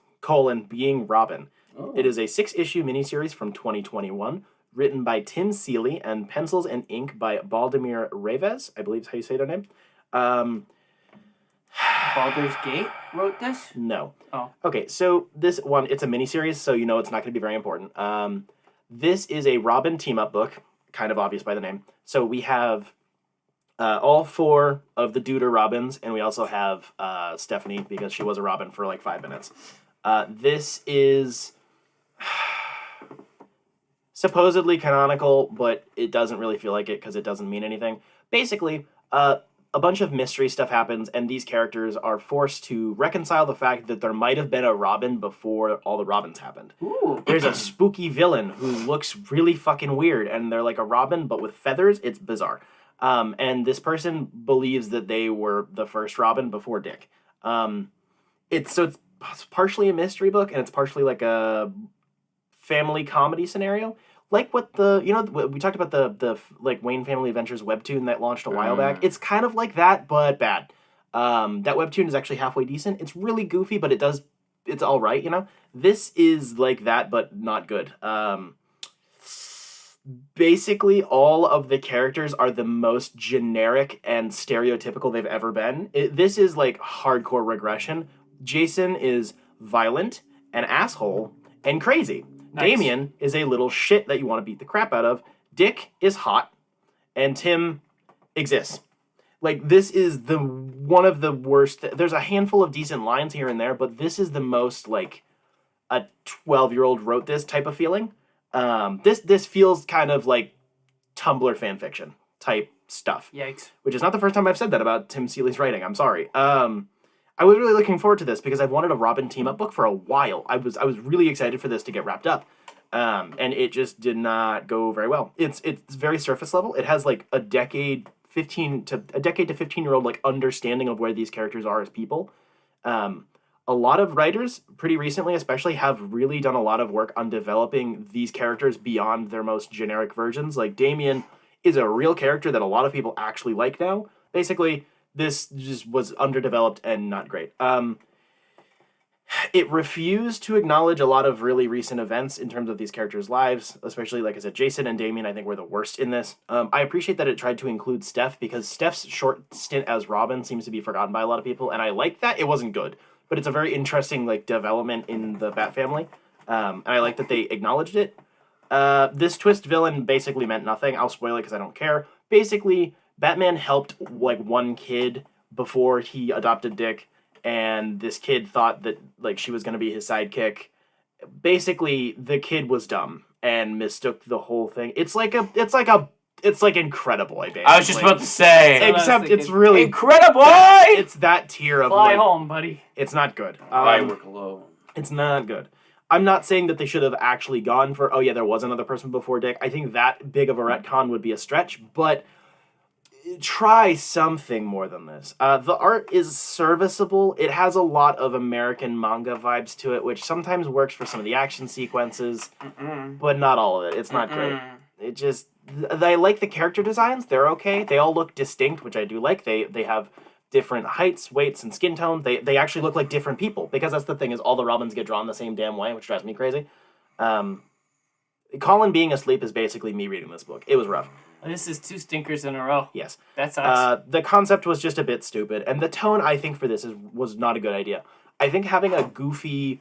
Being Robin. Oh. It is a 6-issue miniseries from 2021, written by Tim Seeley and pencils and ink by Baldemir Reves, I believe is how you say their name. Baldur's Gate wrote this? No. Oh. Okay, so this one, it's a miniseries, so you know it's not going to be very important. This is a Robin team-up book, kind of obvious by the name. So we have All 4 of the Duder Robins, and we also have Stephanie, because she was a Robin for like 5 minutes. This is supposedly canonical, but it doesn't really feel like it because it doesn't mean anything. Basically, a bunch of mystery stuff happens, and these characters are forced to reconcile the fact that there might have been a Robin before all the Robins happened. Ooh. There's a spooky villain who looks really fucking weird, and they're like a Robin, but with feathers. It's bizarre. And this person believes that they were the first Robin before Dick. It's partially a mystery book, and it's partially like a family comedy scenario. Like what we talked about the like Wayne Family Adventures webtoon that launched a while back. It's kind of like that, but bad. That webtoon is actually halfway decent. It's really goofy, but it's all right, This is like that, but not good. Basically, all of the characters are the most generic and stereotypical they've ever been. This is like hardcore regression. Jason is violent, an asshole, and crazy. Nice. Damien is a little shit that you want to beat the crap out of. Dick is hot, and Tim exists. Like, this is one of the worst. There's a handful of decent lines here and there, but this is the most, like, a 12-year-old wrote this type of feeling. This feels kind of like Tumblr fanfiction type stuff. Yikes. Which is not the first time I've said that about Tim Seeley's writing. I'm sorry. I was really looking forward to this because I've wanted a Robin team-up book for a while. I was really excited for this to get wrapped up. And it just did not go very well. It's very surface level. It has like a decade to 15-year-old like understanding of where these characters are as people. A lot of writers, pretty recently especially, have really done a lot of work on developing these characters beyond their most generic versions. Like, Damien is a real character that a lot of people actually like now. Basically, this just was underdeveloped and not great. It refused to acknowledge a lot of really recent events in terms of these characters' lives, especially, like I said, Jason and Damien, I think, were the worst in this. I appreciate that it tried to include Steph, because Steph's short stint as Robin seems to be forgotten by a lot of people, and I like that. It wasn't good, but it's a very interesting like development in the Bat family, and I like that they acknowledged it. This twist villain basically meant nothing. I'll spoil it because I don't care. Basically, Batman helped like one kid before he adopted Dick, and this kid thought that like she was going to be his sidekick. Basically, the kid was dumb and mistook the whole thing. It's like Incredible Boy, basically. I was just about to say. Except it's really Incredible Boy! It's that tier of Fly like, home, buddy. It's not good. I work alone. It's not good. I'm not saying that they should have actually gone for, oh yeah, there was another person before Dick. I think that big of a retcon would be a stretch, but try something more than this. The art is serviceable. It has a lot of American manga vibes to it, which sometimes works for some of the action sequences, but not all of it. It's not great. It just, I like the character designs. They're okay. They all look distinct, which I do like. They have different heights, weights, and skin tone. They actually look like different people, because that's the thing, is all the Robins get drawn the same damn way, which drives me crazy. Collin being asleep is basically me reading this book. It was rough. This is 2 stinkers in a row. Yes. That sucks. The concept was just a bit stupid, and the tone, I think, for this was not a good idea. I think having a goofy,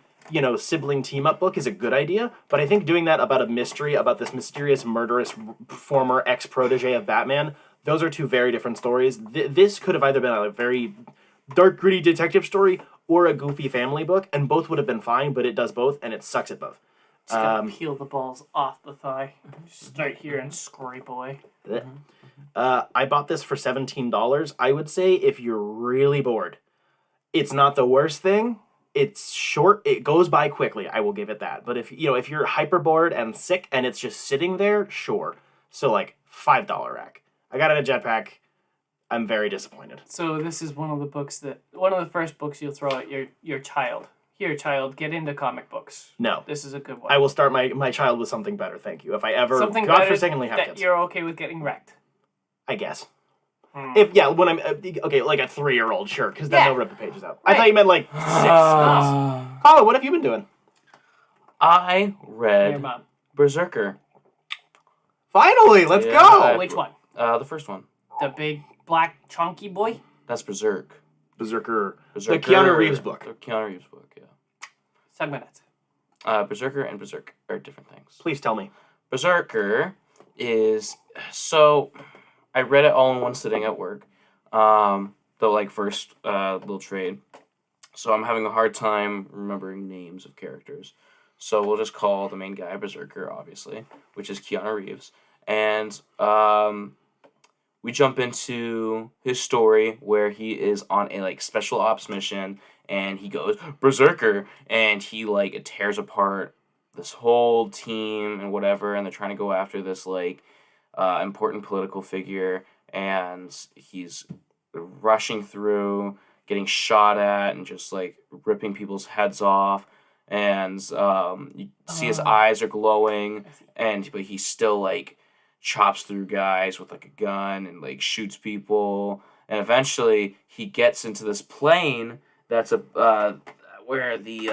sibling team-up book is a good idea, but I think doing that about a mystery, about this mysterious, murderous former ex-protege of Batman, those are 2 very different stories. This could have either been a very dark, gritty detective story or a goofy family book, and both would have been fine, but it does both, and it sucks at both. Just gotta peel the balls off the thigh. Start here and scrape away. I bought this for $17. I would say if you're really bored, it's not the worst thing. It's short. It goes by quickly. I will give it that. But if you're hyper bored and sick and it's just sitting there, sure. So like $5 rack. I got it at Jetpack. I'm very disappointed. So this is one of the first books you'll throw at your child. Here, child, get into comic books. No. This is a good one. I will start my child with something better, thank you. If I ever, something godforsakenly have that kids. You're okay with getting wrecked. I guess. When I'm, okay, like a 3-year-old, sure, because then they'll rip the pages out. Right. I thought you meant like 6. Collin, what have you been doing? I read Berserker. Finally, let's go! Which one? The first one. The big, black, chunky boy? That's Berserk. Berserker. The Keanu Reeves book. The Keanu Reeves book, yeah. Segment. Berserker and Berserk are different things. Please tell me. Berserker is... So, I read it all in one sitting at work. The like first little trade. So I'm having a hard time remembering names of characters. So we'll just call the main guy Berserker, obviously, which is Keanu Reeves. And we jump into his story where he is on a like special ops mission and he goes Berserker and he like tears apart this whole team and whatever, and they're trying to go after this like important political figure, and he's rushing through, getting shot at, and just like ripping people's heads off. And you see his eyes are glowing, but he still like chops through guys with like a gun and like shoots people. And eventually he gets into this plane that's where the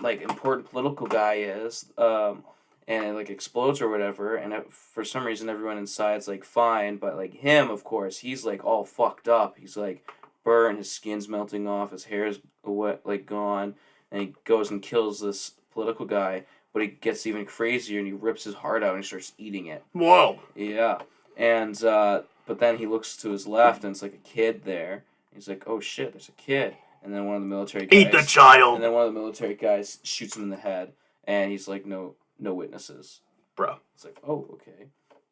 like important political guy is, and it like explodes or whatever. And for some reason everyone inside's like fine, but like him, of course, he's like all fucked up. He's like burned, his skin's melting off, his hair's like gone, and he goes and kills this political guy. But he gets even crazier and he rips his heart out and he starts eating it. Whoa! Yeah. And but then he looks to his left and it's like a kid there. He's like, oh shit, there's a kid. And then one of the military guys... Eat the child! And then one of the military guys shoots him in the head. And he's like, no witnesses. Bro. It's like, oh, okay.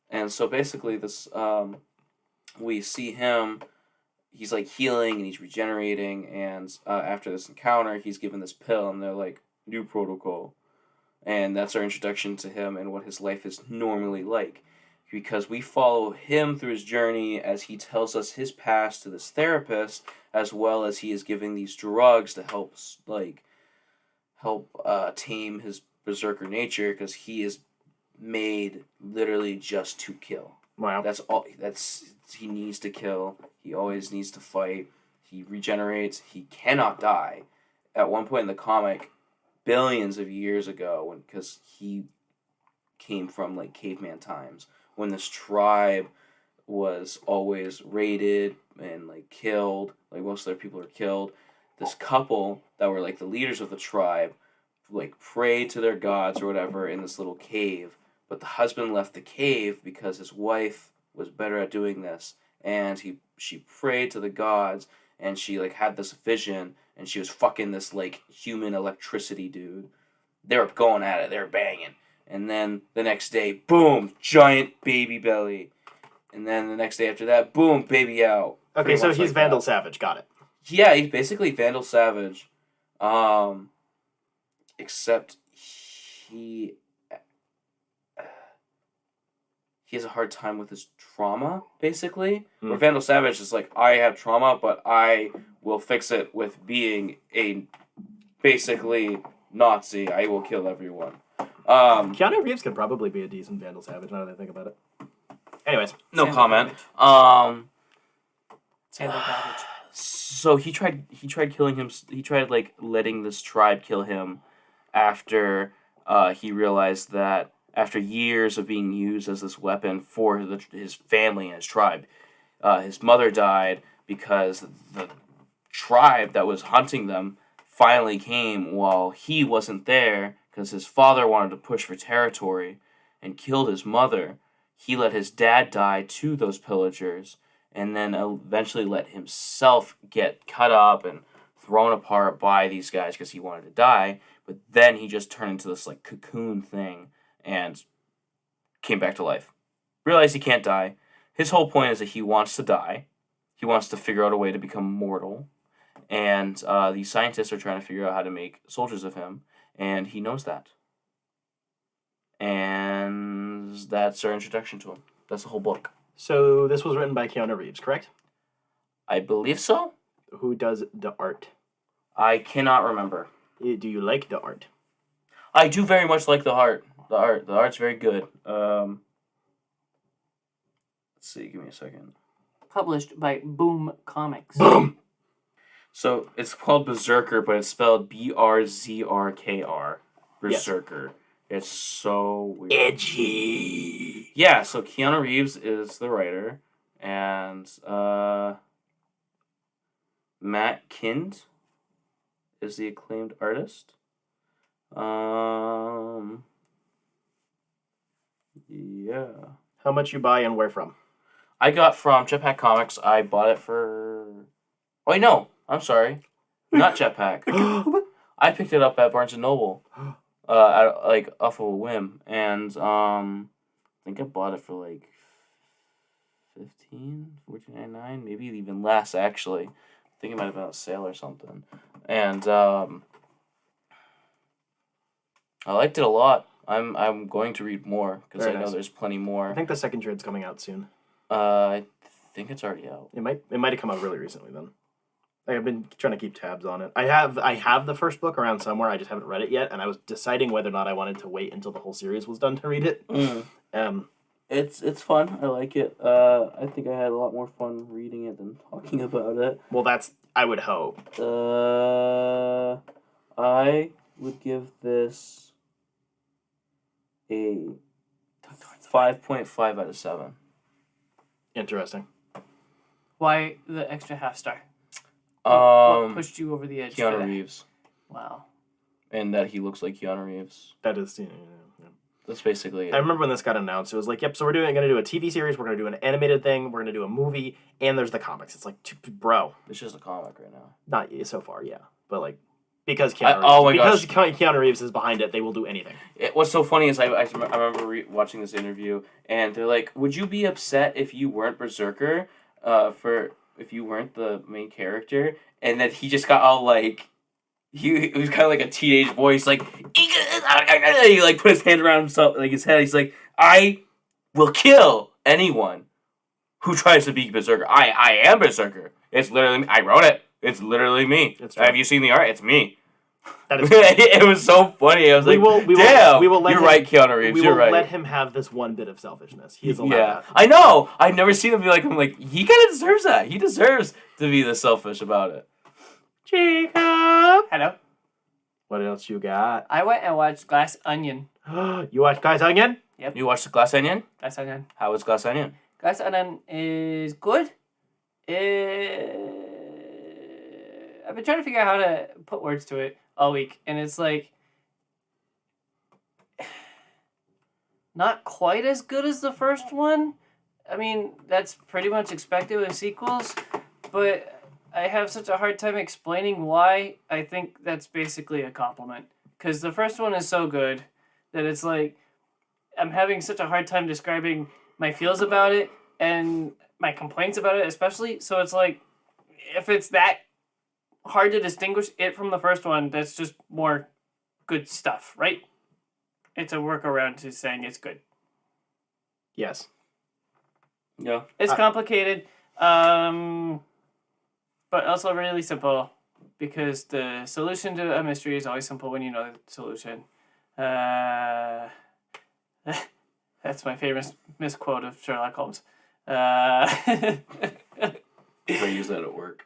And so basically this, we see him, he's like healing and he's regenerating. And after this encounter, he's given this pill and they're like, new protocol. And that's our introduction to him and what his life is normally like. Because we follow him through his journey as he tells us his past to this therapist, as well as he is giving these drugs to help tame his berserker nature, because he is made literally just to kill. Wow. That's all. He needs to kill. He always needs to fight. He regenerates. He cannot die. At one point in the comic, billions of years ago, because he came from like caveman times, when this tribe was always raided and like killed, like most of their people are killed, this couple that were like the leaders of the tribe like prayed to their gods or whatever in this little cave, but the husband left the cave because his wife was better at doing this, and she prayed to the gods, and she like had this vision, and she was fucking this like human electricity dude. They were going at it, they were banging. And then the next day, boom, giant baby belly. And then the next day after that, boom, baby out. Okay, Pretty so much he's like Vandal that. Savage. Got it. Yeah, he's basically Vandal Savage. Except he has a hard time with his trauma, basically. Where Vandal Savage is like, I have trauma, but I will fix it with being a basically Nazi. I will kill everyone. Keanu Reeves could probably be a decent Vandal Savage now that I think about it. Anyways. No Sandal comment. Sandal Garbage. So he tried killing him. He tried like letting this tribe kill him after he realized that after years of being used as this weapon for his family and his tribe, his mother died because the tribe that was hunting them finally came while he wasn't there, because his father wanted to push for territory and killed his mother. He let his dad die to those pillagers, and then eventually let himself get cut up and thrown apart by these guys because he wanted to die. But then he just turned into this like cocoon thing and came back to life. Realized he can't die. His whole point is that he wants to die. He wants to figure out a way to become mortal. And these scientists are trying to figure out how to make soldiers of him. And he knows that. And that's our introduction to him. That's the whole book. So this was written by Keanu Reeves, correct? I believe so. Who does the art? I cannot remember. Do you like the art? I do very much like the art. The art's very good. Let's see, give me a second. Published by Boom Comics. Boom! So it's called Berserker, but it's spelled BRZRKR. Berserker. Yes. It's so weird. Edgy! Yeah, so Keanu Reeves is the writer, and Matt Kind is the acclaimed artist. Yeah. How much you buy and where from? I got from Jetpack Comics. I bought it for... Oh, wait, no. I'm sorry. Not Jetpack. I picked it up at Barnes & Noble. Off of a whim. And I think I bought it for like $14.99, maybe even less, actually. I think it might have been on sale or something. And I liked it a lot. I'm going to read more because I know there's plenty more. I think the second trade's coming out soon. I think it's already out. It might have come out really recently then. I've been trying to keep tabs on it. I have the first book around somewhere. I just haven't read it yet, and I was deciding whether or not I wanted to wait until the whole series was done to read it. It's fun. I like it. I think I had a lot more fun reading it than talking about it. Well, I would hope. I would give this a 5.5 out of 7. Interesting. Why the extra half star? What pushed you over the edge? Keanu Reeves. Wow. And that he looks like Keanu Reeves. That is, That's basically it. I remember when this got announced. It was like, yep, so we're going to do a TV series, we're going to do an animated thing, we're going to do a movie, and there's the comics. It's like, bro. It's just a comic right now. Not so far, yeah. But like, because Keanu Reeves is behind it, they will do anything. What's so funny is I remember watching this interview, and they're like, would you be upset if you weren't Berserker, if you weren't the main character? And then he just got all like, he was kind of like a teenage boy. He's like, he like put his hand around himself, like his head. He's like, I will kill anyone who tries to be Berserker. I am Berserker. It's literally me. I wrote it. It's literally me. Have you seen the art? It's me. That is it was so funny. I was damn, you're right, Keanu Reeves. We will let him have this one bit of selfishness. He is allowed that. I know. I've never seen him be like, I'm like, he kind of deserves that. He deserves to be this selfish about it. Jacob! Hello. What else you got? I went and watched Glass Onion. You watched Glass Onion? Yep. You watched Glass Onion? Glass Onion. How was Glass Onion? Glass Onion is good. I've been trying to figure out how to put words to it all week, and it's like not quite as good as the first one. I mean, that's pretty much expected with sequels, but I have such a hard time explaining why. I think that's basically a compliment, because the first one is so good that it's like I'm having such a hard time describing my feels about it and my complaints about it especially. So it's like, if it's that hard to distinguish it from the first one, that's just more good stuff, right? It's a workaround to saying it's good. Yes. Yeah. It's complicated, but also really simple, because the solution to a mystery is always simple when you know the solution. That's my famous misquote of Sherlock Holmes. I use that at work.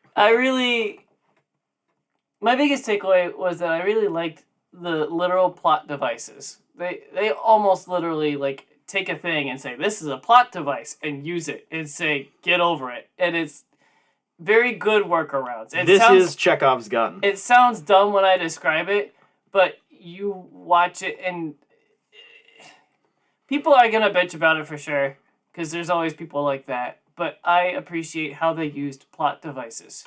My biggest takeaway was that I really liked the literal plot devices. They almost literally like take a thing and say, this is a plot device, and use it and say, get over it. And it's very good workarounds. This is Chekhov's gun. It sounds dumb when I describe it, but you watch it and people are going to bitch about it for sure, because there's always people like that. But I appreciate how they used plot devices.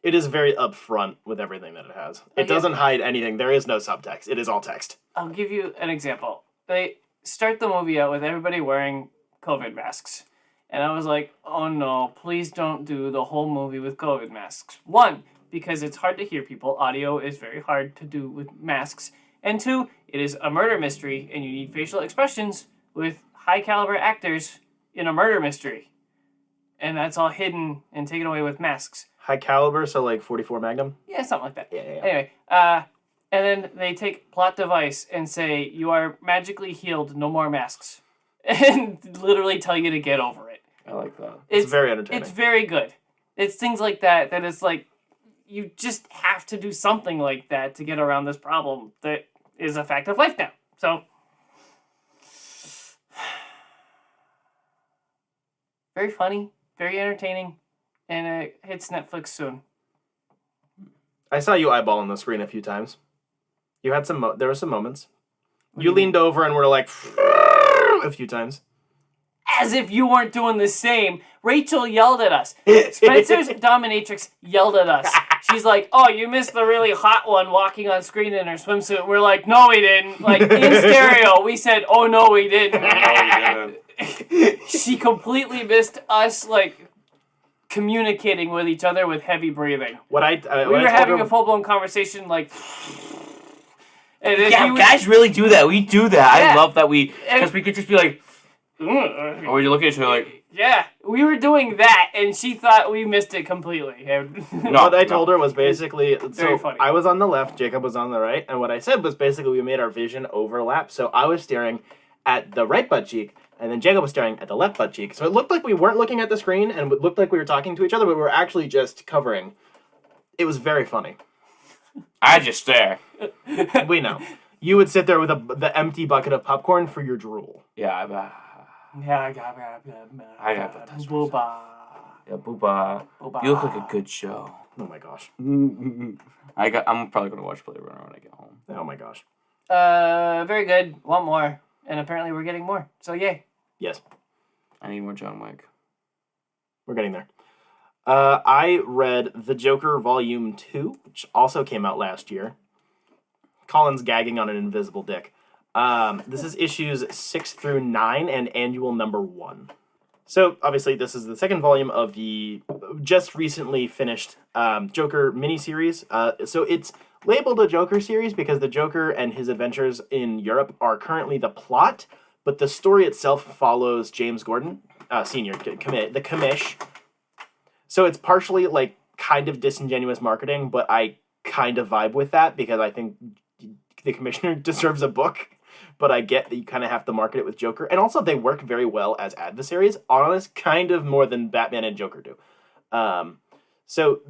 It is very upfront with everything that it has. It doesn't hide anything. There is no subtext. It is all text. I'll give you an example. They start the movie out with everybody wearing COVID masks. And I was like, oh no, please don't do the whole movie with COVID masks. 1, because it's hard to hear people. Audio is very hard to do with masks. And 2, it is a murder mystery, and you need facial expressions with high caliber actors in a murder mystery. And that's all hidden and taken away with masks. High caliber, so like 44 Magnum? Yeah, something like that. Yeah. Anyway, and then they take plot device and say, you are magically healed, no more masks. And literally tell you to get over it. I like that. It's very entertaining. It's very good. It's things like that it's like, you just have to do something like that to get around this problem that is a fact of life now. So, very funny, very entertaining, and it hits Netflix soon. I saw you eyeballing the screen a few times. You had there were some moments. You leaned over and were like, a few times. as if you weren't doing the same. Rachel yelled at us. Spencer's dominatrix yelled at us. She's like, "Oh, you missed the really hot one walking on screen in her swimsuit." We're like, "No, we didn't." Like, in stereo, we said, "Oh, no, we didn't." She completely missed us, like, communicating with each other with heavy breathing. We were having a full-blown conversation, like... And guys really do that. We do that. Yeah. I love that because we could just be like... Or you're looking at each other like... Yeah, we were doing that, and she thought we missed it completely. What I told her was basically... Very funny. I was on the left, Jacob was on the right, and what I said was basically we made our vision overlap, so I was staring at the right butt cheek, and then Jacob was staring at the left butt cheek. So it looked like we weren't looking at the screen, and it looked like we were talking to each other, but we were actually just covering. It was very funny. I just stare. We know. You would sit there with the empty bucket of popcorn for your drool. Yeah, I got that. Booba. Yeah, booba. You look like a good show. Oh my gosh. I'm probably gonna watch Blade Runner when I get home. Oh my gosh. Very good. Want more. And apparently we're getting more. So yay. Yes. I need more John Wick. We're getting there. I read The Joker Volume 2, which also came out last year. Collin's gagging on an invisible dick. This is issues 6 through 9 and annual number 1. So, obviously, this is the second volume of the just recently finished Joker miniseries. So it's labeled a Joker series because the Joker and his adventures in Europe are currently the plot, but the story itself follows James Gordon, Sr., the commish. So it's partially, like, kind of disingenuous marketing, but I kind of vibe with that because I think the commissioner deserves a book. But I get that you kind of have to market it with Joker. And also, they work very well as adversaries. Honest, kind of more than Batman and Joker do. So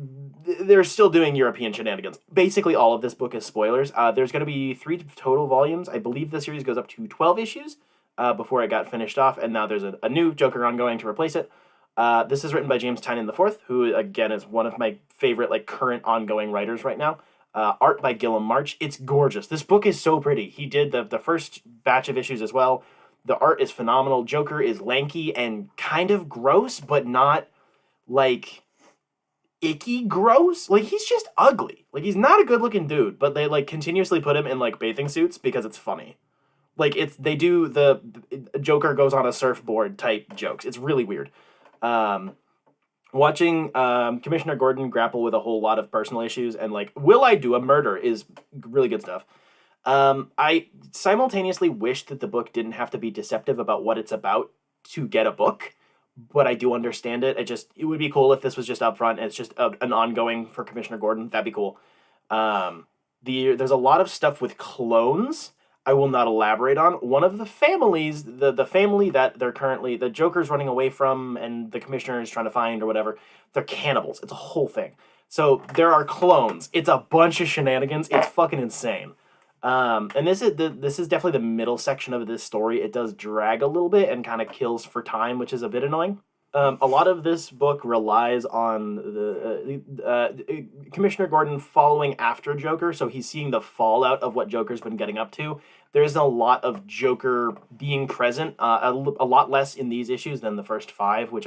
they're still doing European shenanigans. Basically, all of this book is spoilers. There's going to be 3 total volumes. I believe the series goes up to 12 issues before it got finished off. And now there's a new Joker ongoing to replace it. This is written by James Tynion IV, who, again, is one of my favorite current ongoing writers right now. Art by Gilliam March. It's gorgeous. This book is so pretty. He did the first batch of issues as well. The art is phenomenal. Joker is lanky and kind of gross, but not, icky gross. He's just ugly. He's not a good-looking dude, but they, continuously put him in, bathing suits because it's funny. They do the Joker goes on a surfboard type jokes. It's really weird. Watching Commissioner Gordon grapple with a whole lot of personal issues and will I do a murder is really good stuff. I simultaneously wish that the book didn't have to be deceptive about what it's about to get a book, but I do understand it. It would be cool if this was just upfront and it's just an ongoing for Commissioner Gordon. That'd be cool. There's a lot of stuff with clones I will not elaborate on. One of the families, the family that they're currently, the Joker's running away from and the Commissioner is trying to find or whatever, they're cannibals. It's a whole thing. So there are clones. It's a bunch of shenanigans. It's fucking insane. And this is definitely the middle section of this story. It does drag a little bit and kind of kills for time, which is a bit annoying. A lot of this book relies on the Commissioner Gordon following after Joker, so he's seeing the fallout of what Joker's been getting up to. There's a lot of Joker being present, a lot less in these issues than the first 5, which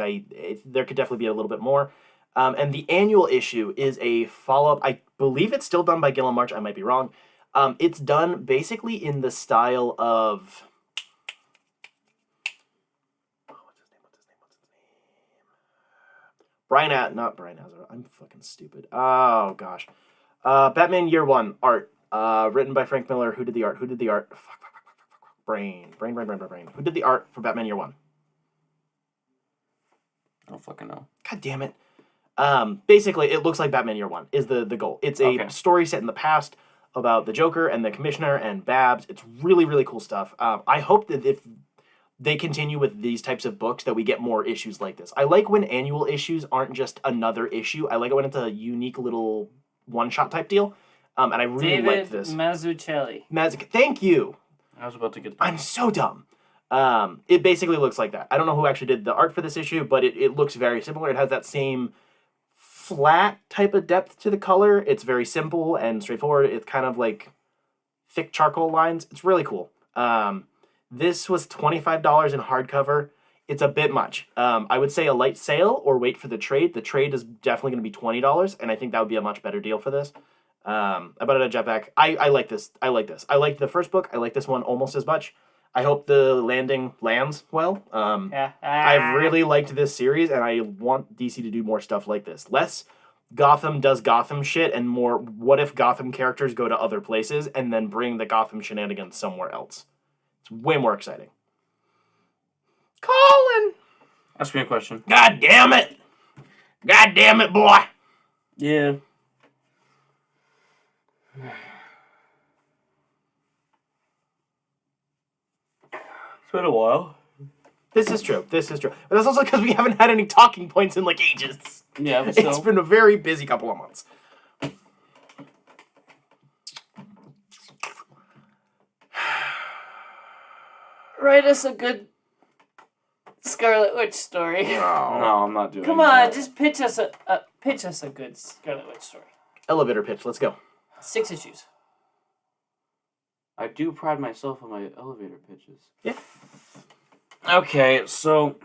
there could definitely be a little bit more. And the annual issue is a follow-up. I believe it's still done by Gilliam March. I might be wrong. It's done basically in the style of... not Brian Azzarello. I'm fucking stupid. Oh, gosh. Batman Year One, art. Written by Frank Miller. Who did the art? Fuck. Brain. Who did the art for Batman Year One? I don't fucking know. God damn it. Basically, it looks like Batman Year One is the goal. It's a story set in the past about the Joker and the Commissioner and Babs. It's really, really cool stuff. I hope that if they continue with these types of books that we get more issues like this. I like when annual issues aren't just another issue. I like it when it's a unique little one-shot type deal. And I really like this. Mazzucchelli. Thank you. I was about to get... I'm so dumb. It basically looks like that. I don't know who actually did the art for this issue, but it looks very similar. It has that same flat type of depth to the color. It's very simple and straightforward. It's kind of like thick charcoal lines. It's really cool. This was $25 in hardcover. It's a bit much. I would say a light sale or wait for the trade. The trade is definitely going to be $20, and I think that would be a much better deal for this. I bought it at Jetpack. I like this. I like this. I liked the first book. I like this one almost as much. I hope the landing lands well. I've really liked this series, and I want DC to do more stuff like this. Less Gotham does Gotham shit, and more what if Gotham characters go to other places and then bring the Gotham shenanigans somewhere else. It's way more exciting. Collin! Ask me a question. God damn it! God damn it, boy! Yeah. It's been a while. This is true. But that's also because we haven't had any talking points in like ages. Yeah, but It's been a very busy couple of months. Write us a good Scarlet Witch story. No, I'm not doing Come that. on, just pitch us a good Scarlet Witch story. Elevator pitch. Let's go. 6 issues. I do pride myself on my elevator pitches. Yeah. Okay, so...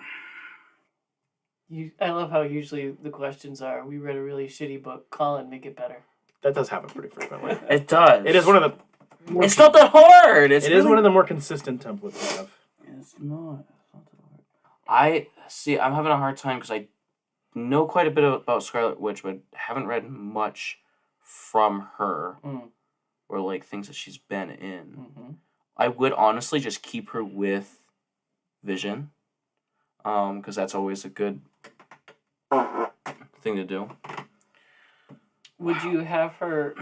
I love how usually the questions are, we read a really shitty book, Collin, make it better. That does happen pretty frequently. It does. It is one of the... It's not that hard! It is one of the more consistent templates we have. It's not that hard. I'm having a hard time because I know quite a bit about Scarlet Witch, but haven't read much from her. Or, like, things that she's been in. Mm-hmm. I would honestly just keep her with Vision. Because that's always a good thing to do. Would you have her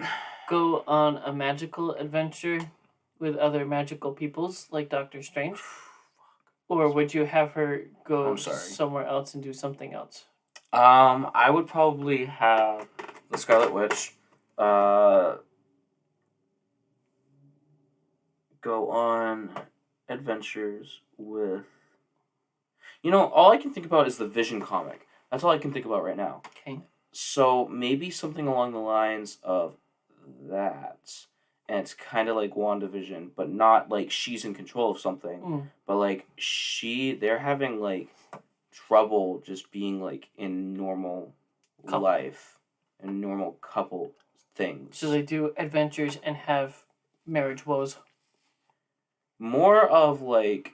go on a magical adventure with other magical peoples, like Doctor Strange? Or would you have her go somewhere else and do something else? I would probably have the Scarlet Witch go on adventures with... You know, all I can think about is the Vision comic. That's all I can think about right now. Okay. So maybe something along the lines of that. And it's kind of like WandaVision, but not like she's in control of something. But like they're having like trouble just being like in normal life and normal couple things. So they do adventures and have marriage woes. More of like...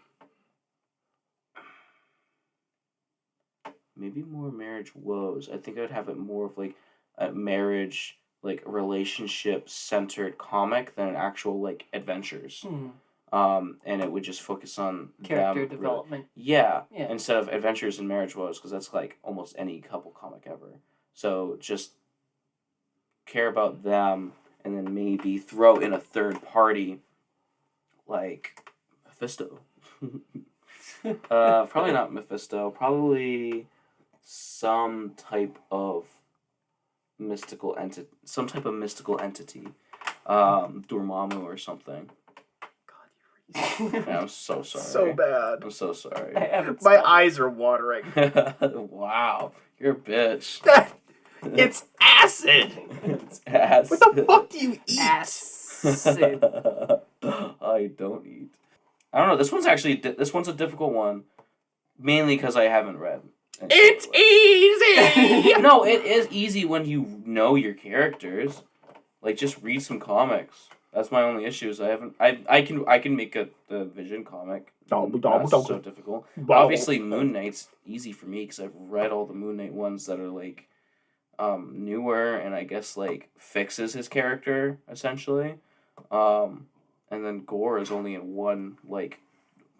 Maybe more marriage woes. I think I would have it more of like a marriage, like relationship centered comic than an actual like adventures. And it would just focus on character development. Yeah, instead of adventures and marriage woes, because that's like almost any couple comic ever. So just care about them, and then maybe throw in a third party, like Mephisto. Probably not Mephisto. Probably some type of mystical entity. Dormammu or something. Yeah, I'm so sorry. So bad. I'm so sorry. My eyes are watering. Wow, you're a bitch. It's acid. It's acid. What the fuck do you eat? Acid. I don't eat. I don't know. This one's a difficult one, mainly because I haven't read. It's easy. No, it is easy when you know your characters. Like, just read some comics. That's my only issue. Is I can make the Vision comic. That's so difficult. Obviously, Moon Knight's easy for me because I've read all the Moon Knight ones that are like newer and I guess like fixes his character essentially. And then Gore is only in one like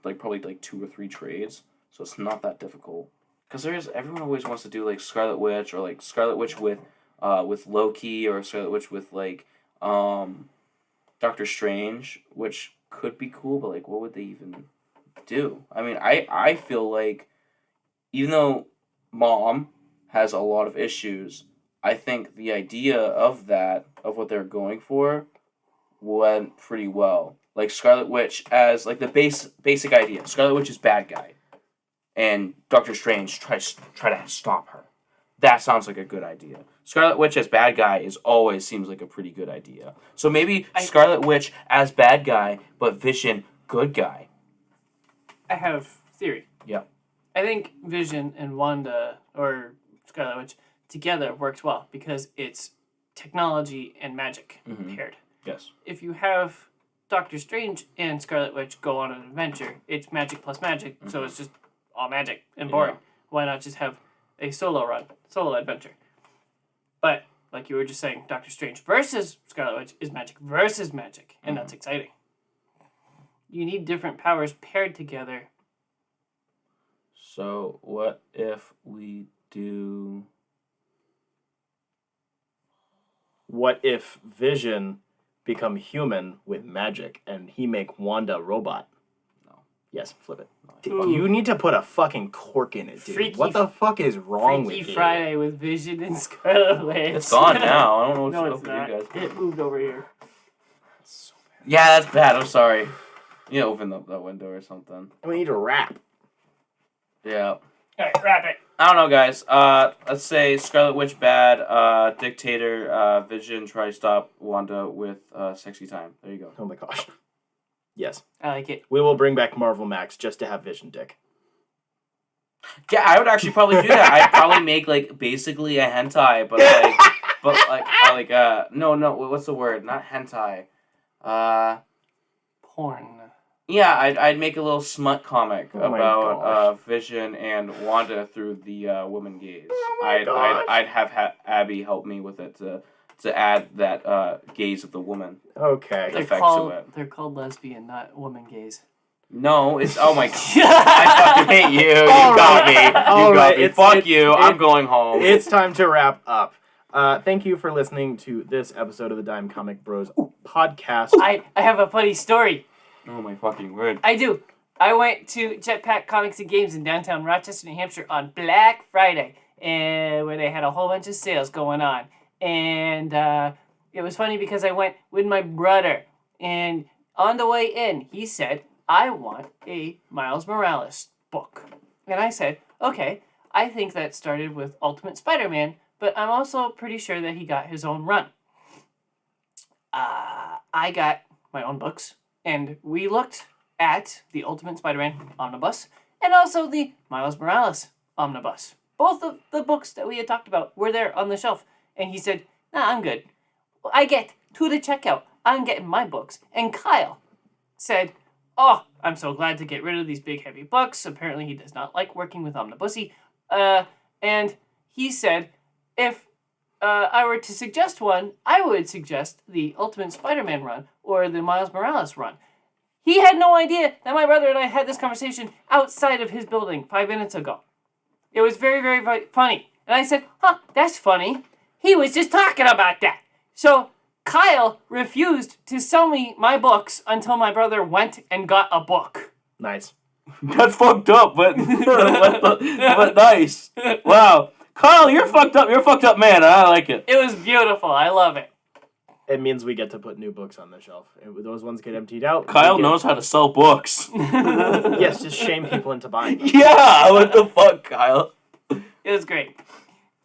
probably like 2 or 3 trades, so it's not that difficult. Because everyone always wants to do like Scarlet Witch or like Scarlet Witch with Loki or Scarlet Witch with like Doctor Strange, which could be cool, but like what would they even do? I mean, I feel like even though Mom has a lot of issues, I think the idea of what they're going for went pretty well. Like Scarlet Witch as like the basic idea. Scarlet Witch is bad guy, and Doctor Strange try to stop her. That sounds like a good idea. Scarlet Witch as bad guy always seems like a pretty good idea. So maybe Scarlet Witch as bad guy, but Vision good guy. I have theory. Yeah. I think Vision and Wanda, or Scarlet Witch, together works well because it's technology and magic paired. Yes. If you have Doctor Strange and Scarlet Witch go on an adventure, it's magic plus magic, so it's just all magic and boring. Why not just have a solo adventure? But, like you were just saying, Doctor Strange versus Scarlet Witch is magic versus magic, and that's exciting. You need different powers paired together. So, what if we do... What if Vision become human with magic and he make Wanda robot? No. Yes, flip it. Ooh. You need to put a fucking cork in it, dude. Freaky- what the fuck is wrong with Freaky you? Friday with Vision and Scarlet Witch. It's gone now. I don't know what's No, up it's with not. you guys. It moved over here. Yeah, that's bad. I'm sorry. You open up that window or something. We need to rap. Yeah. Alright, wrap it. I don't know, guys. Let's say Scarlet Witch bad. Dictator. Vision try to stop Wanda with sexy time. There you go. Oh my gosh. Yes. I like it. We will bring back Marvel Max just to have Vision dick. Yeah, I would actually probably do that. I'd probably make like basically a hentai, no, what's the word? Not hentai. Porn. Yeah, I'd make a little smut comic Oh my about gosh. Vision and Wanda through the woman gaze. Oh my gosh. I'd have Abby help me with it to add that gaze of the woman. Okay. They're Effects called, of it. they're called lesbian, not woman gaze. No, it's oh my god. I fucking hate you. You All got right. me. You All got right. me. It's- Fuck it- you. it- I'm going home. It's time to wrap up. Thank you for listening to this episode of the Dime Comic Bros podcast. I have a funny story. Oh my fucking word. I do. I went to Jetpack Comics and Games in downtown Rochester, New Hampshire on Black Friday, and where they had a whole bunch of sales going on. And it was funny because I went with my brother, and on the way in, he said, I want a Miles Morales book. And I said, okay, I think that started with Ultimate Spider-Man, but I'm also pretty sure that he got his own run. I got my own books, and we looked at the Ultimate Spider-Man Omnibus and also the Miles Morales Omnibus. Both of the books that we had talked about were there on the shelf, and he said, nah, I'm good. I get to the checkout. I'm getting my books. And Kyle said, oh, I'm so glad to get rid of these big heavy books. Apparently he does not like working with Omnibussy. And he said, if I were to suggest one, I would suggest the Ultimate Spider-Man run or the Miles Morales run. He had no idea that my brother and I had this conversation outside of his building 5 minutes ago. It was very, very funny. And I said, huh, that's funny. He was just talking about that. So Kyle refused to sell me my books until my brother went and got a book. Nice. That's fucked up, but but nice. Wow. Kyle, you're fucked up. You're a fucked up man. I like it. It was beautiful. I love it. It means we get to put new books on the shelf. And those ones get emptied out. Kyle we get- knows how to sell books. Yes, just shame people into buying them. Yeah, what the fuck, Kyle? It was great.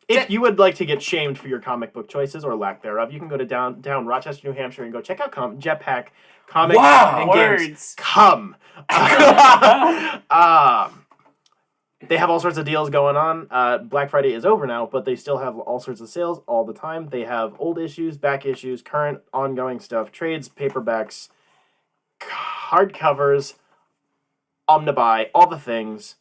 If you would like to get shamed for your comic book choices or lack thereof, you can go to down Rochester, New Hampshire, and go check out Jetpack Comics Wow. and Words. Games. Come. They have all sorts of deals going on. Black Friday is over now, but they still have all sorts of sales all the time. They have old issues, back issues, current, ongoing stuff, trades, paperbacks, hardcovers, omnibuy, all the things,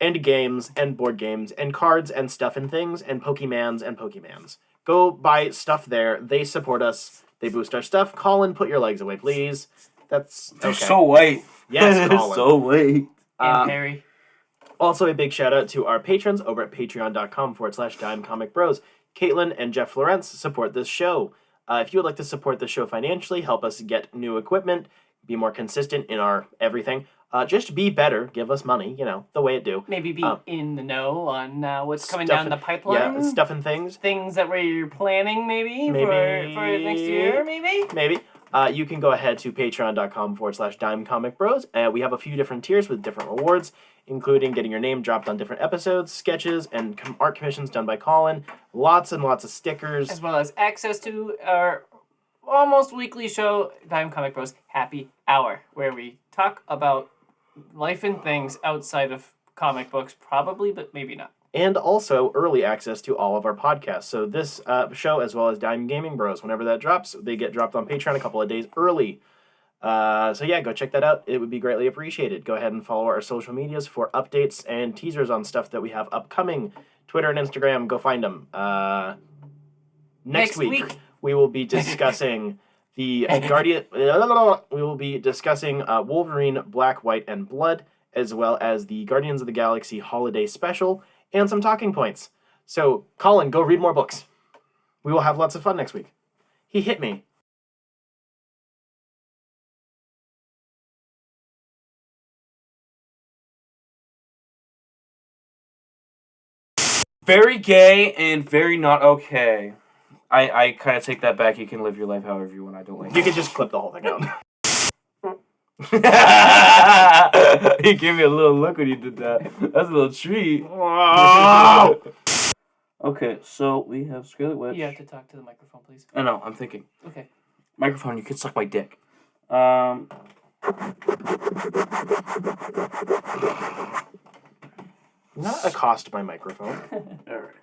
and games, and board games, and cards, and stuff and things, and Pokemans. Go buy stuff there. They support us. They boost our stuff. Collin, put your legs away, please. That's okay. They're so white. Yes, They're Collin. so white. And Harry. Also, a big shout out to our patrons over at patreon.com/dimecomicbros. Caitlin and Jeff Florence support this show. If you would like to support the show financially, help us get new equipment, be more consistent in our everything, just be better, give us money, the way it do. Maybe be in the know on what's coming Stuff down the and- pipeline. Yeah, stuff and things. Things that we're planning maybe Maybe. for next year, maybe? Maybe. You can go ahead to patreon.com/dimecomicbros. We have a few different tiers with different rewards, including getting your name dropped on different episodes, sketches, and art commissions done by Collin. Lots and lots of stickers. As well as access to our almost weekly show, Dime Comic Bros Happy Hour, where we talk about life and things outside of comic books, probably, but maybe not. And also early access to all of our podcasts. So this show, as well as Dime Gaming Bros, whenever that drops, they get dropped on Patreon a couple of days early. So yeah, go check that out. It would be greatly appreciated. Go ahead and follow our social medias for updates and teasers on stuff that we have upcoming. Twitter and Instagram, go find them. Next week, we will be discussing the Guardian... we will be discussing Wolverine, Black, White, and Blood, as well as the Guardians of the Galaxy Holiday Special, and some talking points. So, Collin, go read more books. We will have lots of fun next week. He hit me. Very gay and very not okay. I kind of take that back. You can live your life however you want. I don't like You could just clip the whole thing out. You gave me a little look when you did that. That's a little treat. Okay, so we have Scarlet Witch. You have to talk to the microphone, please. I know, I'm thinking. Okay. Microphone, you can suck my dick. Not accost my microphone. Alright.